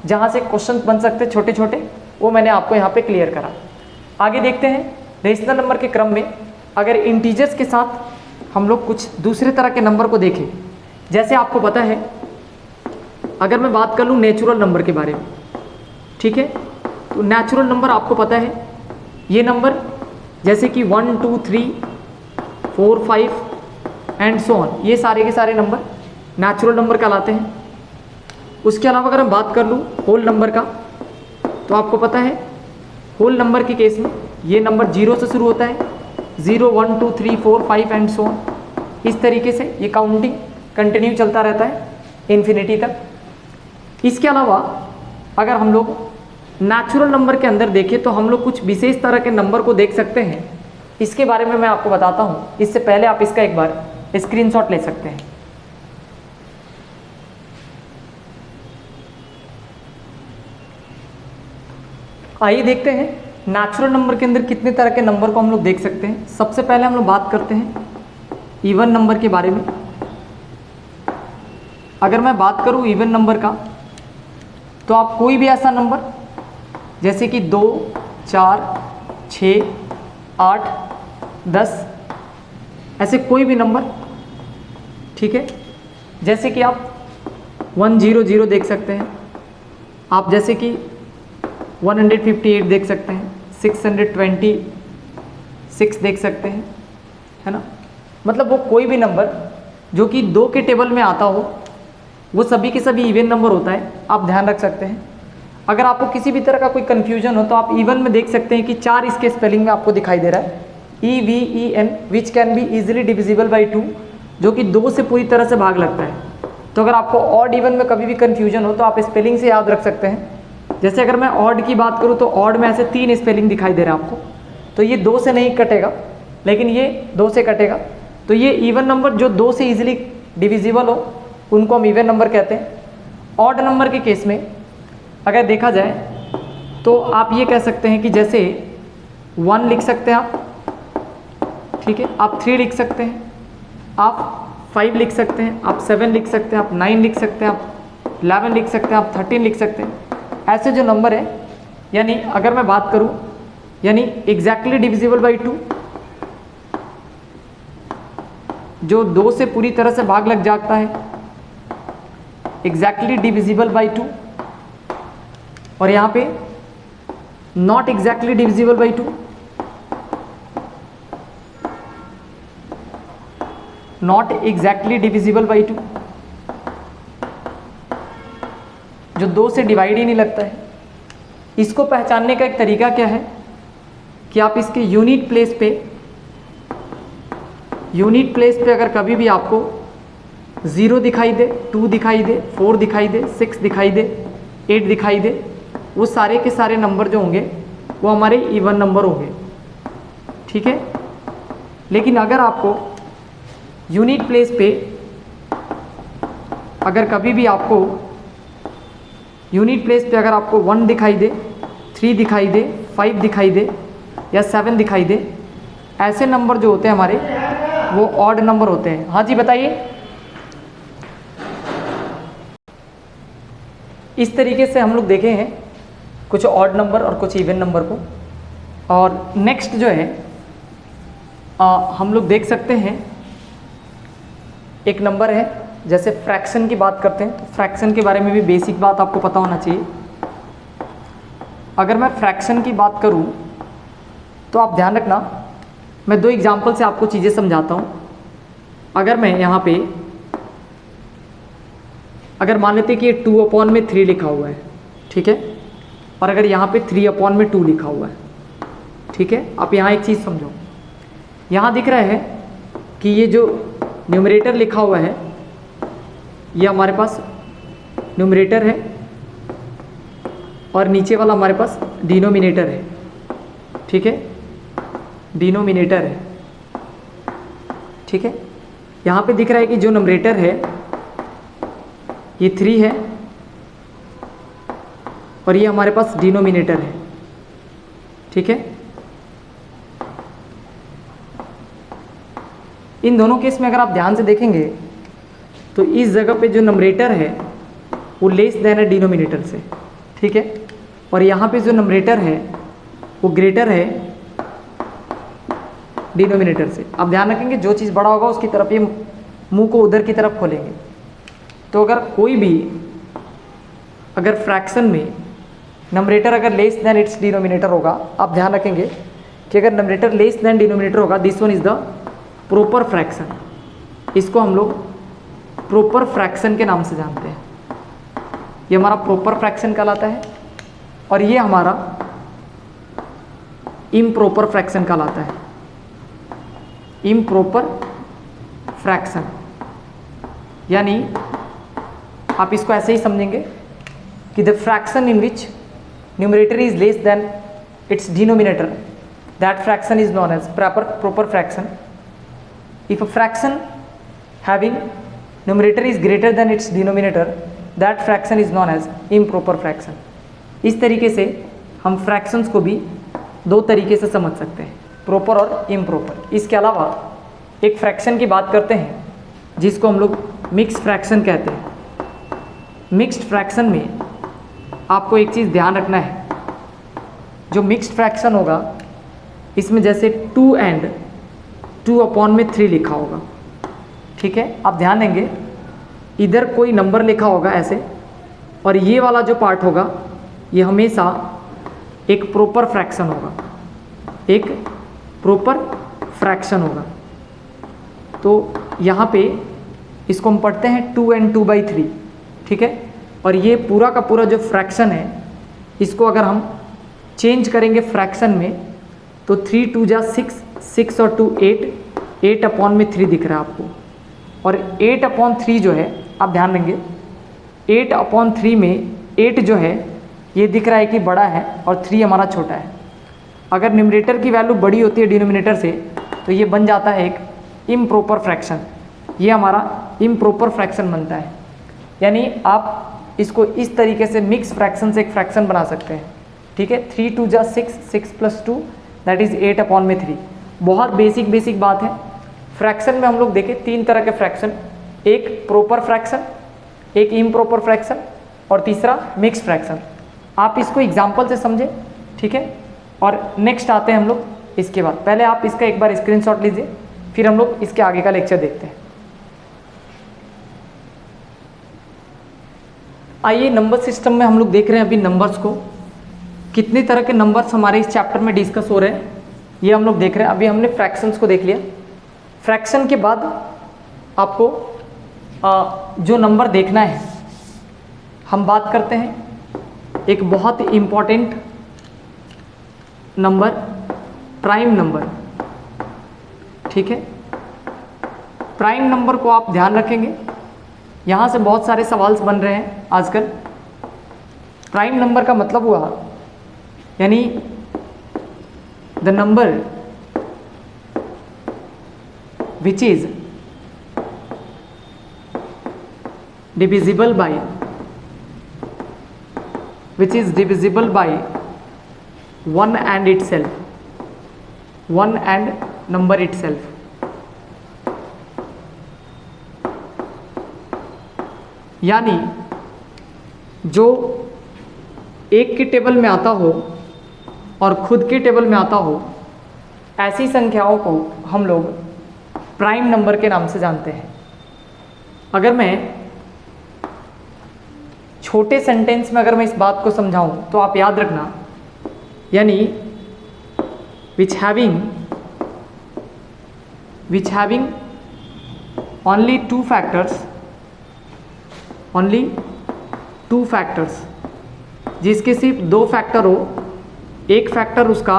जहाँ से क्वेश्चन बन सकते हैं छोटे छोटे, वो मैंने आपको यहाँ पे क्लियर करा। आगे देखते हैं रेशनल नंबर के क्रम में अगर इंटीजर्स के साथ हम लोग कुछ दूसरे तरह के नंबर को देखें, जैसे आपको पता है अगर मैं बात कर लूँ नेचुरल नंबर के बारे में, ठीक है। तो नेचुरल नंबर आपको पता है ये नंबर जैसे कि 1 2 3 4 5 एंड सो ऑन, ये सारे के सारे नंबर नेचुरल नंबर कहलाते हैं। उसके अलावा अगर हम बात कर लूँ होल नंबर का, तो आपको पता है होल नंबर के केस में ये नंबर 0 से शुरू होता है, 0 1 2 3 4 5 एंड सो ऑन। इस तरीके से ये काउंटिंग कंटिन्यू चलता रहता है इन्फिनिटी तक। इसके अलावा अगर हम लोग नेचुरल नंबर के अंदर देखें तो हम लोग कुछ विशेष तरह के नंबर को देख सकते हैं, इसके बारे में मैं आपको बताता हूँ। इससे पहले आप इसका एक बार स्क्रीनशॉट ले सकते हैं। आइए देखते हैं नेचुरल नंबर के अंदर कितने तरह के नंबर को हम लोग देख सकते हैं। सबसे पहले हम लोग बात करते हैं इवन नंबर के बारे में। अगर मैं बात करूँ इवन नंबर का, तो आप कोई भी ऐसा नंबर जैसे कि 2 4 6 8 10 ऐसे कोई भी नंबर, ठीक है। जैसे कि आप 100 देख सकते हैं, आप जैसे कि 158 देख सकते हैं, 626 देख सकते हैं, है ना। मतलब वो कोई भी नंबर जो कि 2 के टेबल में आता हो वो सभी के सभी इवन नंबर होता है, आप ध्यान रख सकते हैं। अगर आपको किसी भी तरह का कोई कन्फ्यूजन हो तो आप इवन में देख सकते हैं कि 4 इसके स्पेलिंग में आपको दिखाई दे रहा है, EVEN which can be easily divisible by 2, जो कि 2 से पूरी तरह से भाग लगता है। तो अगर आपको ऑड इवन में कभी भी कन्फ्यूजन हो तो आप स्पेलिंग से याद रख सकते हैं। जैसे अगर मैं ऑड की बात करूँ तो ऑड में ऐसे 3 स्पेलिंग दिखाई दे रहा है आपको, तो ये 2 से नहीं कटेगा, लेकिन ये 2 से कटेगा। तो ये इवन नंबर जो 2 से ईजिली डिविजिबल हो उनको हम इवन नंबर कहते हैं। ऑड नंबर के केस में अगर देखा जाए तो आप ये कह सकते हैं कि जैसे 1 लिख सकते हैं आप, ठीक है, आप 3 लिख सकते हैं, आप 5 लिख सकते हैं, आप 7 लिख सकते हैं, आप 9 लिख सकते हैं, आप 11 लिख सकते हैं, आप 13 लिख सकते हैं। ऐसे जो नंबर है, यानी अगर मैं बात करूं यानी एग्जैक्टली डिविजिबल बाई 2, जो 2 से पूरी तरह से भाग लग जाता है, एग्जैक्टली डिविजिबल बाई 2, और यहाँ पे not exactly divisible by 2, not exactly divisible by 2, जो 2 से डिवाइड ही नहीं लगता है। इसको पहचानने का एक तरीका क्या है कि आप इसके यूनिट प्लेस पे अगर कभी भी आपको 0 दिखाई दे, 2 दिखाई दे, 4 दिखाई दे, 6 दिखाई दे, 8 दिखाई दे, वो सारे के सारे नंबर जो होंगे वो हमारे इवन नंबर होंगे, ठीक है। लेकिन अगर आपको यूनिट प्लेस पे अगर कभी भी आपको यूनिट प्लेस पे अगर आपको 1 दिखाई दे, 3 दिखाई दे, 5 दिखाई दे या 7 दिखाई दे, ऐसे नंबर जो होते हैं हमारे वो ऑड नंबर होते हैं। हाँ जी बताइए। इस तरीके से हम लोग देखे हैं कुछ ऑड नंबर और कुछ इवन नंबर को। और नेक्स्ट जो है हम लोग देख सकते हैं एक नंबर है, जैसे फ्रैक्शन की बात करते हैं तो फ्रैक्शन के बारे में भी बेसिक बात आपको पता होना चाहिए। अगर मैं फ्रैक्शन की बात करूं तो आप ध्यान रखना, मैं 2 एग्जांपल से आपको चीज़ें समझाता हूं। अगर मैं यहाँ पे अगर मान लेते कि ये 2/3 लिखा हुआ है, ठीक है, और अगर यहाँ पे 3/2 लिखा हुआ है, ठीक है। आप यहाँ एक चीज़ समझो, यहाँ दिख रहा है कि ये जो न्यूमरेटर लिखा हुआ है ये हमारे पास न्यूमरेटर है और नीचे वाला हमारे पास डिनोमिनेटर है, ठीक है, डिनोमिनेटर है, ठीक है। यहाँ पे दिख रहा है कि जो न्यूमरेटर है ये 3 है और ये हमारे पास डिनोमिनेटर है, ठीक है। इन दोनों केस में अगर आप ध्यान से देखेंगे तो इस जगह पे जो न्यूमरेटर है वो लेस देन है डिनोमिनेटर से, ठीक है, और यहाँ पे जो न्यूमरेटर है वो ग्रेटर है डिनोमिनेटर से। आप ध्यान रखेंगे जो चीज़ बड़ा होगा उसकी तरफ ये मुंह को उधर की तरफ खोलेंगे। तो अगर कोई भी अगर फ्रैक्शन में न्यूमरेटर अगर लेस देन इट्स डिनोमिनेटर होगा, आप ध्यान रखेंगे कि अगर न्यूमरेटर लेस देन डिनोमिनेटर होगा, this one is the proper fraction. इसको हम लोग प्रॉपर फ्रैक्शन के नाम से जानते हैं। ये हमारा प्रॉपर फ्रैक्शन कहलाता है और ये हमारा इम्प्रॉपर फ्रैक्शन कहलाता है। इम्प्रॉपर फ्रैक्शन यानी आप इसको ऐसे ही समझेंगे कि the fraction in which numerator is less than its denominator, that fraction is known as proper fraction. If a fraction having numerator is greater than its denominator, that fraction is known as improper fraction. इस तरीके से हम fractions को भी 2 तरीके से समझ सकते हैं, प्रॉपर और इम्प्रॉपर। इसके अलावा एक फ्रैक्शन की बात करते हैं जिसको हम लोग मिक्स्ड फ्रैक्शन कहते हैं। मिक्स्ड फ्रैक्शन में आपको एक चीज़ ध्यान रखना है, जो मिक्स्ड फ्रैक्शन होगा इसमें जैसे 2 and 2/3 लिखा होगा, ठीक है। आप ध्यान देंगे इधर कोई नंबर लिखा होगा ऐसे, और ये वाला जो पार्ट होगा ये हमेशा एक प्रॉपर फ्रैक्शन होगा, एक प्रॉपर फ्रैक्शन होगा। तो यहाँ पे इसको हम पढ़ते हैं 2 and 2/3, ठीक है। और ये पूरा का पूरा जो फ्रैक्शन है इसको अगर हम चेंज करेंगे फ्रैक्शन में तो 3 2 जा 6, 6 और 2 8, 8/3 दिख रहा है आपको। और 8/3 जो है आप ध्यान देंगे 8/3 में 8 जो है ये दिख रहा है कि बड़ा है और 3 हमारा छोटा है। अगर न्यूमरेटर की वैल्यू बड़ी होती है डिनोमिनेटर से तो ये बन जाता है एक इम्प्रॉपर फ्रैक्शन, ये हमारा इम्प्रॉपर फ्रैक्शन बनता है। यानी आप इसको इस तरीके से मिक्स फ्रैक्शन से एक फ्रैक्शन बना सकते हैं, ठीक है। 3 2 जा 6, 6 + 2 दैट इज़ 8/3। बहुत बेसिक बात है। फ्रैक्शन में हम लोग देखें 3 तरह के फ्रैक्शन, एक प्रॉपर फ्रैक्शन, एक इम्प्रॉपर फ्रैक्शन और तीसरा मिक्स फ्रैक्शन। आप इसको एग्जाम्पल से समझें, ठीक है। और नेक्स्ट आते हैं हम लोग इसके बाद। पहले आप इसका एक बार स्क्रीनशॉट लीजिए, फिर हम लोग इसके आगे का लेक्चर देखते हैं। आइए नंबर सिस्टम में हम लोग देख रहे हैं अभी नंबर्स को, कितने तरह के नंबर्स हमारे इस चैप्टर में डिस्कस हो रहे हैं ये हम लोग देख रहे हैं। अभी हमने फ्रैक्शंस को देख लिया। फ्रैक्शन के बाद आपको जो नंबर देखना है, हम बात करते हैं एक बहुत इम्पॉर्टेंट नंबर, प्राइम नंबर। ठीक है, प्राइम नंबर को आप ध्यान रखेंगे, यहाँ से बहुत सारे सवाल बन रहे हैं आजकल। प्राइम नंबर का मतलब हुआ यानी the number which is divisible by one and itself, one and number itself। यानी जो एक के टेबल में आता हो और खुद के टेबल में आता हो, ऐसी संख्याओं को हम लोग प्राइम नंबर के नाम से जानते हैं। अगर मैं छोटे सेंटेंस में अगर मैं इस बात को समझाऊं तो आप याद रखना, यानी which having only two factors, जिसके सिर्फ दो फैक्टर हो, एक फैक्टर उसका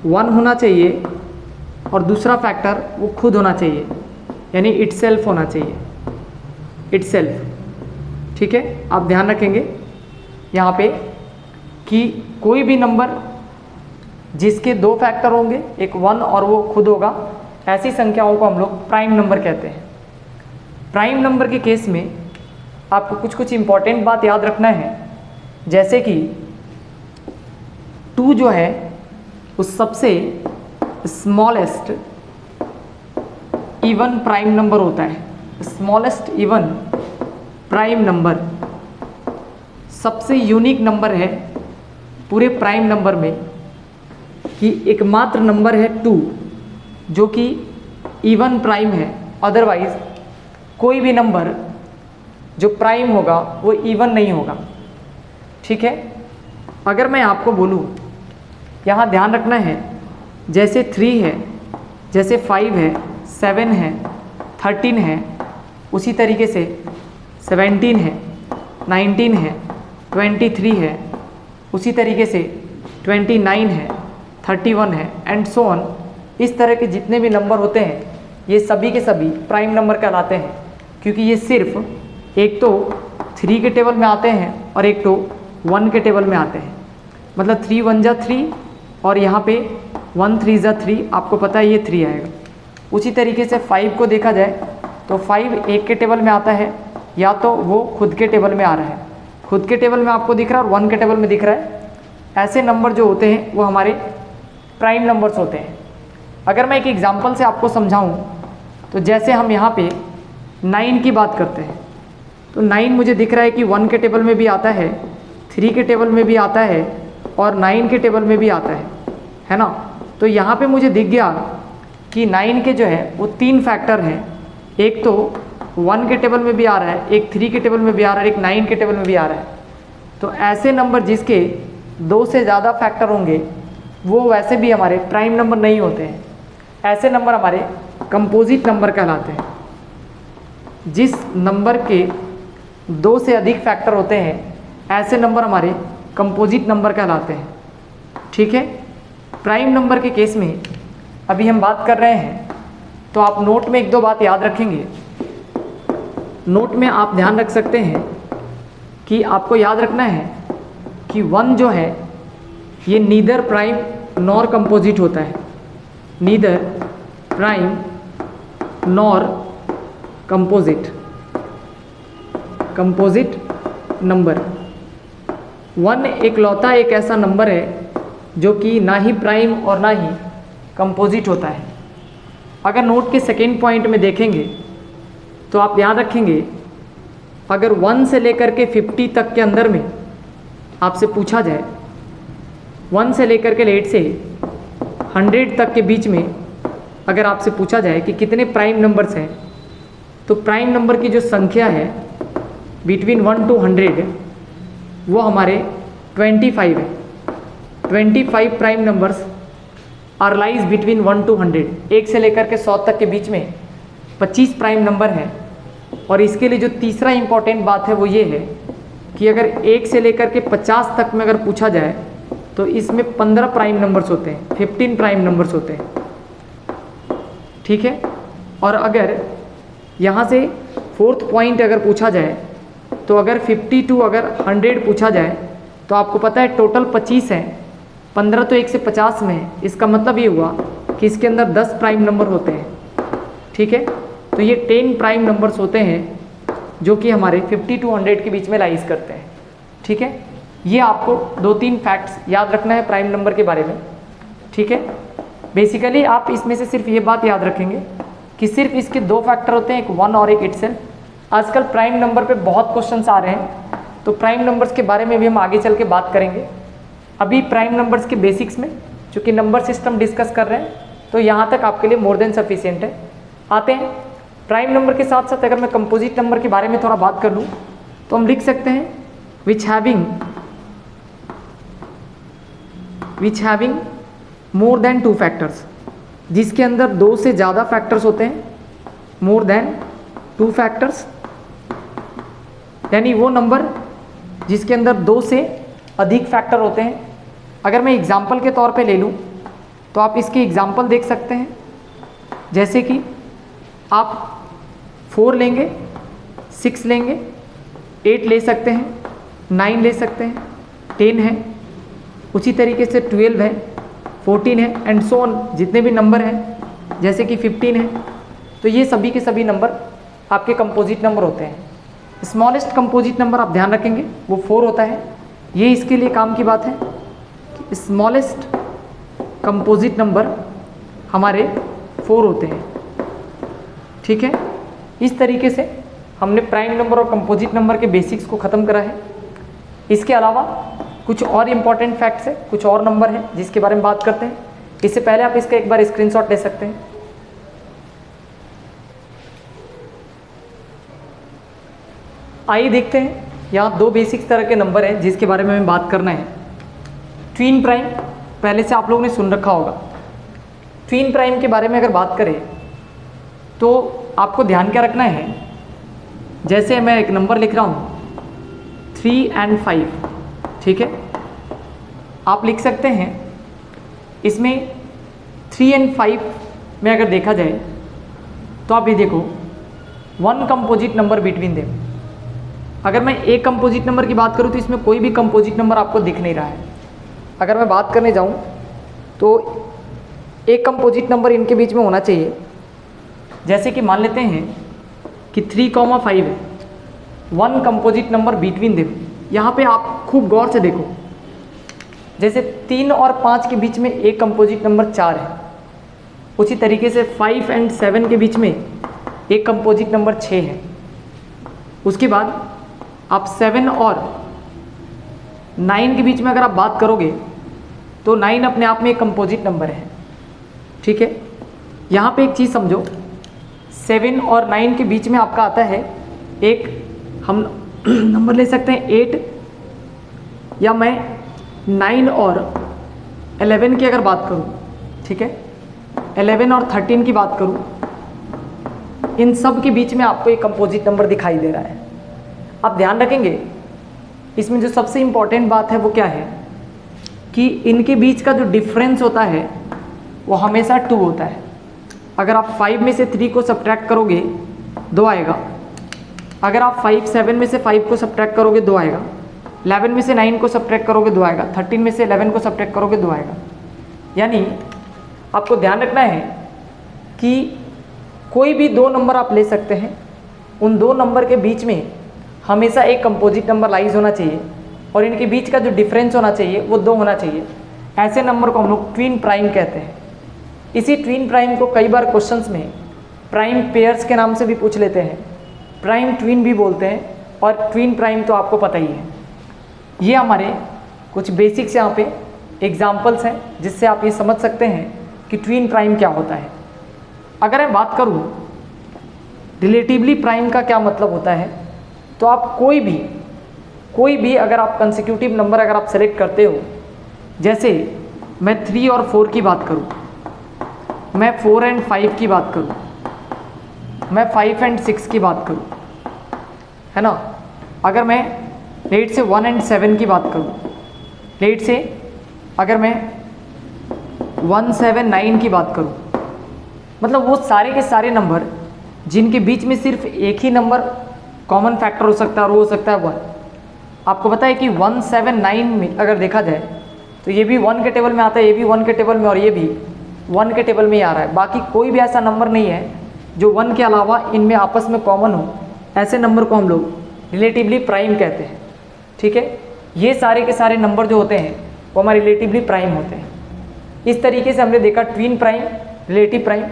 1 होना चाहिए और दूसरा फैक्टर वो खुद होना चाहिए, यानी इटसेल्फ होना चाहिए, इटसेल्फ। ठीक है, आप ध्यान रखेंगे यहाँ पे कि कोई भी नंबर जिसके दो फैक्टर होंगे, एक 1 और वो खुद होगा, ऐसी संख्याओं को हम लोग प्राइम नंबर कहते हैं। प्राइम नंबर के केस में आपको कुछ कुछ इम्पॉर्टेंट बात याद रखना है, जैसे कि 2 जो है वो सबसे स्मॉलेस्ट इवन प्राइम नंबर होता है। स्मॉलेस्ट इवन प्राइम नंबर सबसे यूनिक नंबर है पूरे प्राइम नंबर में, कि एकमात्र नंबर है 2 जो कि इवन प्राइम है। अदरवाइज कोई भी नंबर जो प्राइम होगा वो इवन नहीं होगा। ठीक है, अगर मैं आपको बोलूँ, यहाँ ध्यान रखना है, जैसे 3 है, जैसे 5 है, 7 है, 13 है, उसी तरीके से 17 है, 19 है, 23 है, उसी तरीके से 29 है, 31 है, एंड सो ऑन। इस तरह के जितने भी नंबर होते हैं ये सभी के सभी प्राइम नंबर कहलाते हैं, क्योंकि ये सिर्फ एक तो 3 के टेबल में आते हैं और एक तो 1 के टेबल में आते हैं। मतलब 3 1 जा 3 और यहाँ पे 1 3 जा 3, आपको पता है ये 3 आएगा। उसी तरीके से 5 को देखा जाए तो 5 1 के टेबल में आता है, या तो वो खुद के टेबल में आ रहा है, खुद के टेबल में आपको दिख रहा है और 1 के टेबल में दिख रहा है। ऐसे नंबर जो होते हैं वो हमारे प्राइम नंबर्स होते हैं। अगर मैं एक एग्जांपल से आपको समझाऊं तो जैसे हम यहाँ पे 9 की बात करते हैं, तो 9 मुझे दिख रहा है कि 1 के टेबल में भी आता है, 3 के टेबल में भी आता है और 9 के टेबल में भी आता है ना। तो यहाँ पे मुझे दिख गया कि 9 के जो है वो 3 फैक्टर हैं, एक तो 1 के टेबल में भी आ रहा है, एक 3 के टेबल में भी आ रहा है, एक 9 के टेबल में भी आ रहा है। तो ऐसे नंबर जिसके 2 से ज़्यादा फैक्टर होंगे वो वैसे भी हमारे प्राइम नंबर नहीं होते हैं। ऐसे नंबर हमारे कंपोजिट नंबर कहलाते हैं। जिस नंबर के 2 से अधिक फैक्टर होते हैं ऐसे नंबर हमारे कंपोजिट नंबर कहलाते हैं। ठीक है, प्राइम नंबर के केस में अभी हम बात कर रहे हैं, तो आप नोट में 1-2 बात याद रखेंगे। नोट में आप ध्यान रख सकते हैं कि आपको याद रखना है कि 1 जो है ये नीदर प्राइम नॉर कंपोजिट होता है, neither prime nor composite number. 1 एकलौता एक ऐसा नंबर है जो कि ना ही प्राइम और ना ही कंपोजिट होता है। अगर नोट के सेकेंड पॉइंट में देखेंगे तो आप याद रखेंगे, अगर 1 से लेकर के 50 तक के अंदर में आपसे पूछा जाए, 1 से लेकर के लेट से 100 तक के बीच में अगर आपसे पूछा जाए कि कितने प्राइम नंबर्स हैं, तो प्राइम नंबर की जो संख्या है बिटवीन 1 to 100 वो हमारे 25 है। 25 prime numbers are lies between 1 to 100, 1 से लेकर के 100 तक के बीच में 25 प्राइम नंबर है। और इसके लिए जो तीसरा इंपॉर्टेंट बात है वो ये है कि अगर 1 से लेकर के 50 तक में अगर पूछा जाए तो इसमें 15 प्राइम नंबर्स होते हैं, 15 प्राइम नंबर्स होते हैं, ठीक है। और अगर यहाँ से 4th पॉइंट अगर पूछा जाए तो अगर 52 अगर 100 पूछा जाए तो आपको पता है टोटल 25 है, 15 तो 1 से 50 में है। इसका मतलब ये हुआ कि इसके अंदर 10 प्राइम नंबर होते हैं, ठीक है। तो ये 10 प्राइम नंबर्स होते हैं जो कि हमारे 50 to 100 के बीच में लाइज करते हैं, ठीक है। ये आपको 2-3 फैक्ट्स याद रखना है प्राइम नंबर के बारे में, ठीक है। बेसिकली आप इसमें से सिर्फ ये बात याद रखेंगे कि सिर्फ इसके 2 फैक्टर होते हैं, एक 1 और एक इटसेल्फ। आजकल प्राइम नंबर पे बहुत क्वेश्चंस आ रहे हैं, तो प्राइम नंबर्स के बारे में भी हम आगे चल के बात करेंगे। अभी प्राइम नंबर्स के बेसिक्स में चूँकि नंबर सिस्टम डिस्कस कर रहे हैं तो यहाँ तक आपके लिए मोर देन सफिशिएंट है। आते हैं प्राइम नंबर के साथ साथ अगर मैं कंपोजिट नंबर के बारे में थोड़ा बात कर लूँ तो हम लिख सकते हैं which having more than 2 factors, जिसके अंदर 2 से ज़्यादा फैक्टर्स होते हैं, मोर देन 2 फैक्टर्स, यानी वो नंबर जिसके अंदर 2 से अधिक फैक्टर होते हैं। अगर मैं एग्जाम्पल के तौर पे ले लूँ तो आप इसके एग्जाम्पल देख सकते हैं, जैसे कि आप 4 लेंगे, 6 लेंगे, 8 ले सकते हैं, 9 ले सकते हैं, 10 है, उसी तरीके से 12 है, 14 है एंड सो ऑन, जितने भी नंबर हैं जैसे कि 15 है। तो ये सभी के सभी नंबर आपके कंपोजिट नंबर होते हैं। स्मॉलेस्ट कंपोजिट नंबर आप ध्यान रखेंगे वो 4 होता है। ये इसके लिए काम की बात है कि स्मॉलेस्ट कंपोजिट नंबर हमारे 4 होते हैं, ठीक है। इस तरीके से हमने प्राइम नंबर और कंपोजिट नंबर के बेसिक्स को ख़त्म करा है। इसके अलावा कुछ और इम्पॉर्टेंट फैक्ट्स है, कुछ और नंबर हैं जिसके बारे में बात करते हैं। इससे पहले आप इसका एक बार स्क्रीनशॉट ले सकते हैं। आइए देखते हैं, यहाँ 2 बेसिक तरह के नंबर हैं जिसके बारे में हमें बात करना है। ट्विन प्राइम पहले से आप लोगों ने सुन रखा होगा। ट्विन प्राइम के बारे में अगर बात करें तो आपको ध्यान क्या रखना है, जैसे मैं एक नंबर लिख रहा हूँ 3 and 5, ठीक है। आप लिख सकते हैं इसमें 3 and 5 में अगर देखा जाए तो आप ये देखो 1 कंपोजिट नंबर बिटवीन देम। अगर मैं एक कंपोजिट नंबर की बात करूँ तो इसमें कोई भी कंपोजिट नंबर आपको दिख नहीं रहा है। अगर मैं बात करने जाऊँ तो एक कंपोजिट नंबर इनके बीच में होना चाहिए। जैसे कि मान लेते हैं कि 3, 5 है, 1 कंपोजिट नंबर बिटवीन देम। यहाँ पे आप खूब गौर से देखो, जैसे 3 और 5 के बीच में एक कंपोजिट नंबर 4 है, उसी तरीके से 5 and 7 के बीच में एक कंपोजिट नंबर 6 है। उसके बाद आप 7 और 9 के बीच में अगर आप बात करोगे तो 9 अपने आप में एक कंपोजिट नंबर है, ठीक है। यहाँ पे एक चीज़ समझो, 7 और 9 के बीच में आपका आता है एक, हम नंबर ले सकते हैं 8, या मैं 9 और 11 की अगर बात करूँ, ठीक है, 11 और 13 की बात करूँ, इन सब के बीच में आपको एक कंपोजिट नंबर दिखाई दे रहा है। आप ध्यान रखेंगे इसमें जो सबसे इम्पॉर्टेंट बात है वो क्या है कि इनके बीच का जो डिफरेंस होता है वो हमेशा 2 होता है। अगर आप 5 में से 3 को सब्ट्रैक्ट करोगे 2 आएगा, अगर आप 7 में से 5 को सब्ट्रैक्ट करोगे 2 आएगा, 11 में से 9 को सब्ट्रैक्ट करोगे 2 आएगा, 13 में से 11 को सब्ट्रैक्ट करोगे 2 आएगा। यानी आपको ध्यान रखना है कि कोई भी 2 नंबर आप ले सकते हैं, उन 2 नंबर के बीच में हमेशा एक कंपोजिट नंबर लाइज होना चाहिए और इनके बीच का जो डिफरेंस होना चाहिए वो 2 होना चाहिए। ऐसे नंबर को हम लोग ट्विन प्राइम कहते हैं। इसी ट्विन प्राइम को कई बार क्वेश्चंस में प्राइम पेयर्स के नाम से भी पूछ लेते हैं, प्राइम ट्विन भी बोलते हैं, और ट्विन प्राइम तो आपको पता ही है। ये हमारे कुछ बेसिक्स यहाँ पे एग्जाम्पल्स हैं जिससे आप ये समझ सकते हैं कि ट्विन प्राइम क्या होता है। अगर मैं बात करूँ रिलेटिवली प्राइम का क्या मतलब होता है, तो आप कोई भी अगर आप कंसेक्यूटिव नंबर अगर आप सेलेक्ट करते हो, जैसे मैं 3 और 4 की बात करूँ, मैं 4 and 5 की बात करूँ, मैं 5 एंड 6 की बात करूँ, है ना, अगर मैं लेट से 1 एंड 7 की बात करूँ, लेट से अगर मैं 1 7 9 की बात करूँ, मतलब वो सारे के सारे नंबर जिनके बीच में सिर्फ एक ही नंबर कॉमन फैक्टर हो सकता है और वो हो सकता है 1। आपको पता है कि 1 7 9 में अगर देखा जाए तो ये भी 1 के टेबल में आता है, ये भी 1 के टेबल में और ये भी 1 के टेबल में ही आ रहा है। बाकी कोई भी ऐसा नंबर नहीं है जो 1 के अलावा इनमें आपस में कॉमन हो। ऐसे नंबर को हम लोग रिलेटिवली प्राइम कहते हैं। ठीक है, ये सारे के सारे नंबर जो होते हैं वो हमारे रिलेटिवली प्राइम होते हैं। इस तरीके से हमने देखा ट्विन प्राइम, रिलेटिव प्राइम।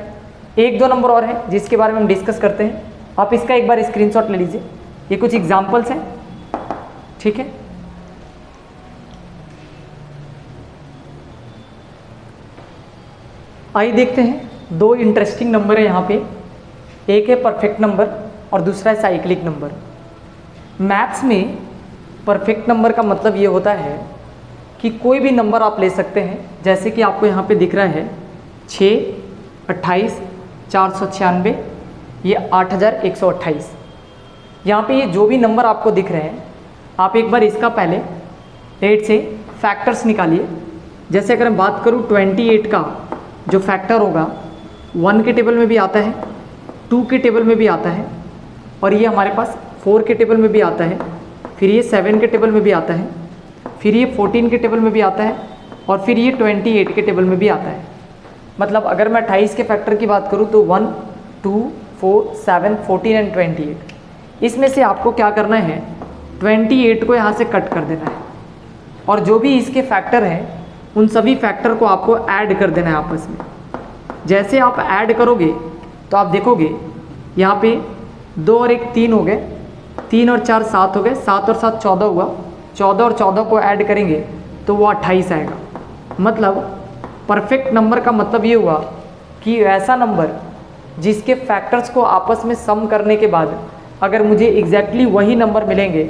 एक दो नंबर और हैं जिसके बारे में हम डिस्कस करते हैं। आप इसका एक बार स्क्रीनशॉट ले लीजिए, ये कुछ एग्जाम्पल्स हैं। ठीक है, आइए देखते हैं। दो इंटरेस्टिंग नंबर है यहाँ पे, एक है परफेक्ट नंबर और दूसरा है साइक्लिक नंबर। मैथ्स में परफेक्ट नंबर का मतलब ये होता है कि कोई भी नंबर आप ले सकते हैं, जैसे कि आपको यहाँ पे दिख रहा है 6, 28, 496, ये 8128। यहाँ पे ये जो भी नंबर आपको दिख रहे हैं, आप एक बार इसका पहले लेट से फैक्टर्स निकालिए। जैसे अगर मैं बात करूँ 28 का जो फैक्टर होगा 1 के टेबल में भी आता है, 2 के टेबल में भी आता है, और ये हमारे पास 4 के टेबल में भी आता है, फिर ये 7 के टेबल में भी आता है, फिर ये 14 के टेबल में भी आता है, और फिर ये 28 के टेबल में भी आता है। मतलब अगर मैं 28 के फैक्टर की बात करूँ तो 1, 2, 4, 7, 14 एंड 28। इसमें से आपको क्या करना है, 28 को यहाँ से कट कर देना है, और जो भी इसके फैक्टर हैं उन सभी फैक्टर को आपको ऐड कर देना है आपस में। जैसे आप ऐड करोगे तो आप देखोगे यहाँ पे 2 और 1 3 हो गए, 3 और 4 7 हो गए, 7 और 7 14 हुआ, 14 और 14 को ऐड करेंगे तो वो 28 आएगा। मतलब परफेक्ट नंबर का मतलब ये हुआ कि ऐसा नंबर जिसके फैक्टर्स को आपस में सम करने के बाद अगर मुझे एग्जैक्टली वही नंबर मिलेंगे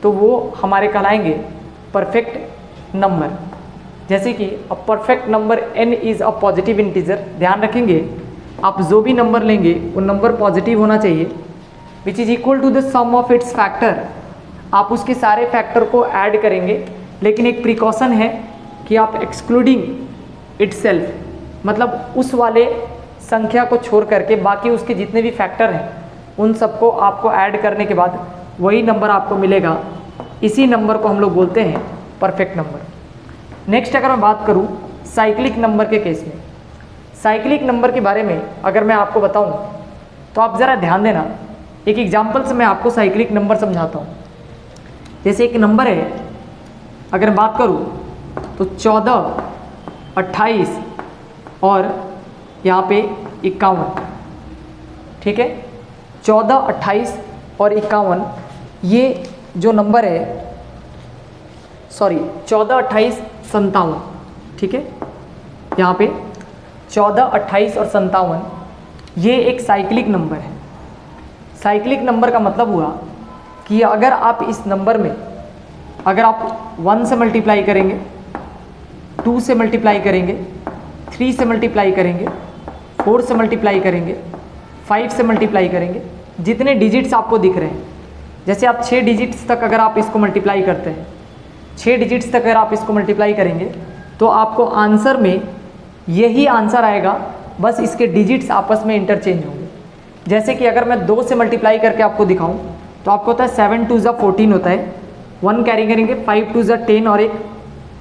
तो वो हमारे कहलाएंगे परफेक्ट नंबर। जैसे कि a perfect number n is a positive integer. ध्यान रखेंगे, आप जो भी नंबर लेंगे वो नंबर पॉजिटिव होना चाहिए, which is equal to the sum of its factor. आप उसके सारे फैक्टर को ऐड करेंगे, लेकिन एक प्रिकॉशन है कि आप एक्सक्लूडिंग इटसेल्फ, मतलब उस वाले संख्या को छोड़ करके बाकी उसके जितने भी फैक्टर हैं उन सबको आपको ऐड करने के बाद वही नंबर आपको मिलेगा। इसी नंबर को हम लोग बोलते हैं परफेक्ट नंबर। नेक्स्ट अगर मैं बात करूं साइक्लिक नंबर के केस में, साइक्लिक नंबर के बारे में अगर मैं आपको बताऊं तो आप ज़रा ध्यान देना। एक एग्जांपल से मैं आपको साइक्लिक नंबर समझाता हूं। जैसे एक नंबर है, अगर बात करूं तो 14, 28 और यहाँ पे 51। ठीक है, 14, 28 और 51 ये जो नंबर है, सॉरी 14, 28, 57। ठीक है, यहाँ पे 14, 28 और 57 ये एक साइक्लिक नंबर है। साइक्लिक नंबर का मतलब हुआ कि अगर आप इस नंबर में अगर आप 1 से मल्टीप्लाई करेंगे, 2 से मल्टीप्लाई करेंगे, 3 से मल्टीप्लाई करेंगे, 4 से मल्टीप्लाई करेंगे, 5 से मल्टीप्लाई करेंगे, जितने डिजिट्स आपको दिख रहे हैं, जैसे आप 6 डिजिट्स तक अगर आप इसको मल्टीप्लाई करते हैं, 6 डिजिट्स तक अगर आप इसको मल्टीप्लाई करेंगे तो आपको आंसर में यही आंसर आएगा, बस इसके डिजिट्स आपस में इंटरचेंज होंगे। जैसे कि अगर मैं 2 से मल्टीप्लाई करके आपको दिखाऊं तो आपको होता है 7 2 14 होता है, 1 कैरी करेंगे, 5 2 10 और एक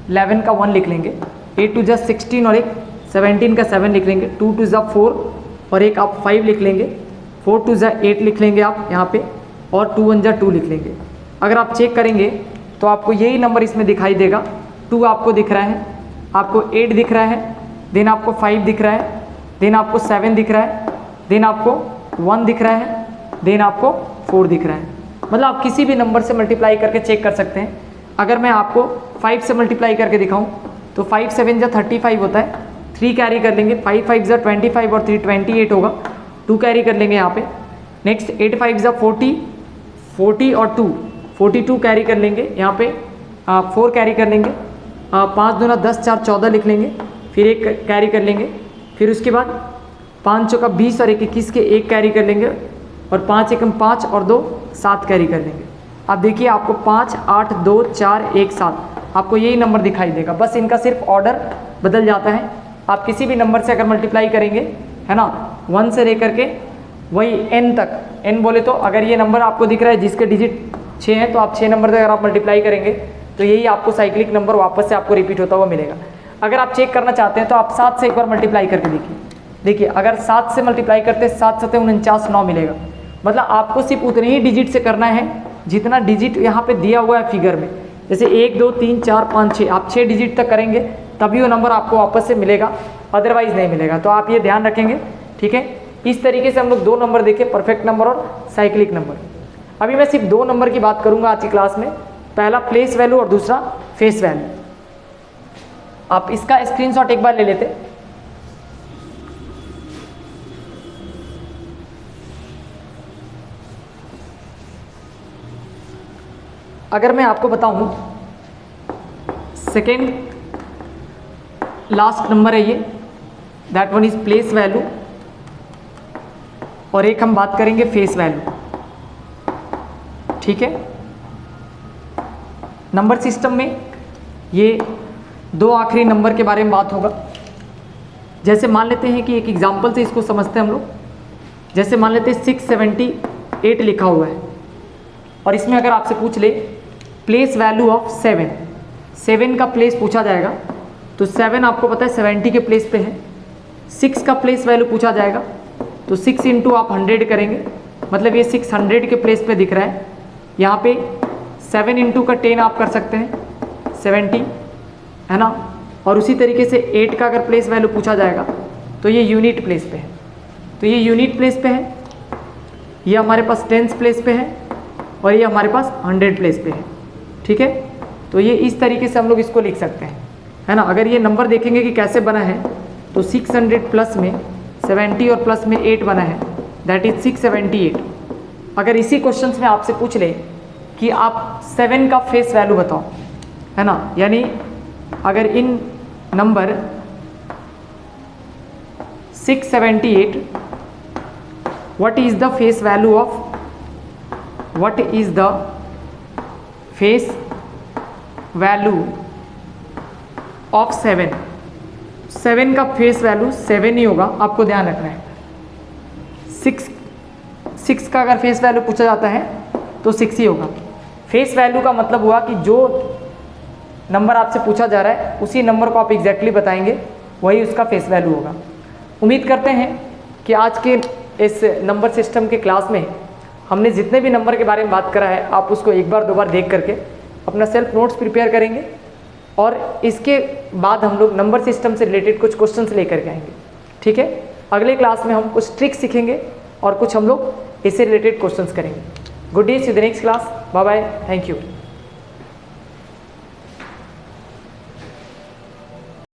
11 का 1 लिख लेंगे, 8 2 16 और एक 17 का 7 लिख लेंगे, 2 2 4 और एक आप 5 लिख लेंगे, 4 2 8 लिख लेंगे आप यहाँ पे, और 2 1 2 लिख लेंगे। अगर आप चेक करेंगे तो आपको यही नंबर इसमें दिखाई देगा। 2 आपको दिख रहा है, आपको 8 दिख रहा है, देन आपको 5 दिख रहा है, देन आपको 7 दिख रहा है, देन आपको 1 दिख रहा है, देन आपको 4 दिख रहा है। मतलब आप किसी भी नंबर से मल्टीप्लाई करके चेक कर सकते हैं। अगर मैं आपको 5 से मल्टीप्लाई करके दिखाऊं तो 5 7 35 होता है, 3 कैरी कर लेंगे, 5 5 25 और 3 28 होगा, 2 कैरी कर लेंगे यहाँ पे। नेक्स्ट 8 5 40, 40 और 2 42 कैरी कर लेंगे यहाँ पे, 4 कैरी कर लेंगे, 5 दूना 10 4 14 लिख लेंगे, फिर एक कैरी कर लेंगे, फिर उसके बाद 5 चौका 20 और 1 21 के 1 कैरी कर लेंगे और 5 एकम 5 और 2 7 कैरी कर लेंगे। अब देखिए आपको 5 8 2 4 1 7 आपको यही नंबर दिखाई देगा, बस इनका सिर्फ ऑर्डर बदल जाता है। आप किसी भी नंबर से अगर मल्टीप्लाई करेंगे है ना 1 से लेकर के वही n तक, n बोले तो अगर ये नंबर आपको दिख रहा है जिसके डिजिट 6 है तो आप 6 नंबर तक अगर आप मल्टीप्लाई करेंगे तो यही आपको साइक्लिक नंबर वापस से आपको रिपीट होता हुआ मिलेगा। अगर आप चेक करना चाहते हैं तो आप 7 से एक बार मल्टीप्लाई करके देखिए अगर 7 से मल्टीप्लाई करते 7 7 49 9 मिलेगा। मतलब आपको सिर्फ उतने ही डिजिट से करना है जितना डिजिट यहाँ पे दिया हुआ है फिगर में। जैसे 1 2 3 4 5 6 आप 6 डिजिट तक करेंगे तभी वो नंबर आपको वापस से मिलेगा, अदरवाइज नहीं मिलेगा। तो आप ये ध्यान रखेंगे, ठीक है। इस तरीके से हम लोग 2 नंबर देखे, परफेक्ट नंबर और साइक्लिक नंबर। अभी मैं सिर्फ 2 नंबर की बात करूंगा आज की क्लास में, पहला प्लेस वैल्यू और दूसरा फेस वैल्यू। आप इसका स्क्रीनशॉट एक बार ले लेते। अगर मैं आपको बताऊं सेकेंड लास्ट नंबर है ये, that one is place value और एक हम बात करेंगे फेस वैल्यू, ठीक है। नंबर सिस्टम में ये 2 आखिरी नंबर के बारे में बात होगा। जैसे मान लेते हैं कि एक एग्जांपल से इसको समझते हैं हम लोग। जैसे मान लेते हैं 678 लिखा हुआ है और इसमें अगर आपसे पूछ ले प्लेस वैल्यू ऑफ 7 का प्लेस पूछा जाएगा तो 7 आपको पता है 70 के प्लेस पे है। 6 का प्लेस वैल्यू पूछा जाएगा तो 6 इंटू आप 100 करेंगे, मतलब ये 600 के प्लेस पे दिख रहा है। यहाँ पे 7 इंटू का 10 आप कर सकते हैं 70, है ना। और उसी तरीके से 8 का अगर प्लेस वैल्यू पूछा जाएगा तो ये यूनिट प्लेस पे है, तो ये यूनिट प्लेस पे है। ये हमारे पास टेंस प्लेस पे है और ये हमारे पास 100 प्लेस पे है, ठीक है। तो ये इस तरीके से हम लोग इसको लिख सकते हैं, है ना। अगर ये नंबर देखेंगे कि कैसे बना है तो 600 प्लस में 70 और प्लस में 8 बना है, दैट इज 678। अगर इसी क्वेश्चन में आपसे पूछ ले कि आप 7 का फेस वैल्यू बताओ, है ना, यानी अगर in number 678 what is the face value of face value of 7 का फेस वैल्यू 7 ही होगा, आपको ध्यान रखना है। 6 का अगर फेस वैल्यू पूछा जाता है तो 6 ही होगा। फेस वैल्यू का मतलब हुआ कि जो नंबर आपसे पूछा जा रहा है उसी नंबर को आप एग्जैक्टली बताएंगे, वही उसका फेस वैल्यू होगा। उम्मीद करते हैं कि आज के इस नंबर सिस्टम के क्लास में हमने जितने भी नंबर के बारे में बात करा है आप उसको एक बार 2 बार देख करके अपना सेल्फ नोट्स प्रिपेयर करेंगे और इसके बाद हम लोग नंबर सिस्टम से रिलेटेड कुछ क्वेश्चंस लेकर के आएंगे, ठीक है। अगले क्लास में हम कुछ ट्रिक्स सीखेंगे और कुछ हम लोग इससे रिलेटेड क्वेश्चंस करेंगे। Good day, see the next class, bye bye, thank you.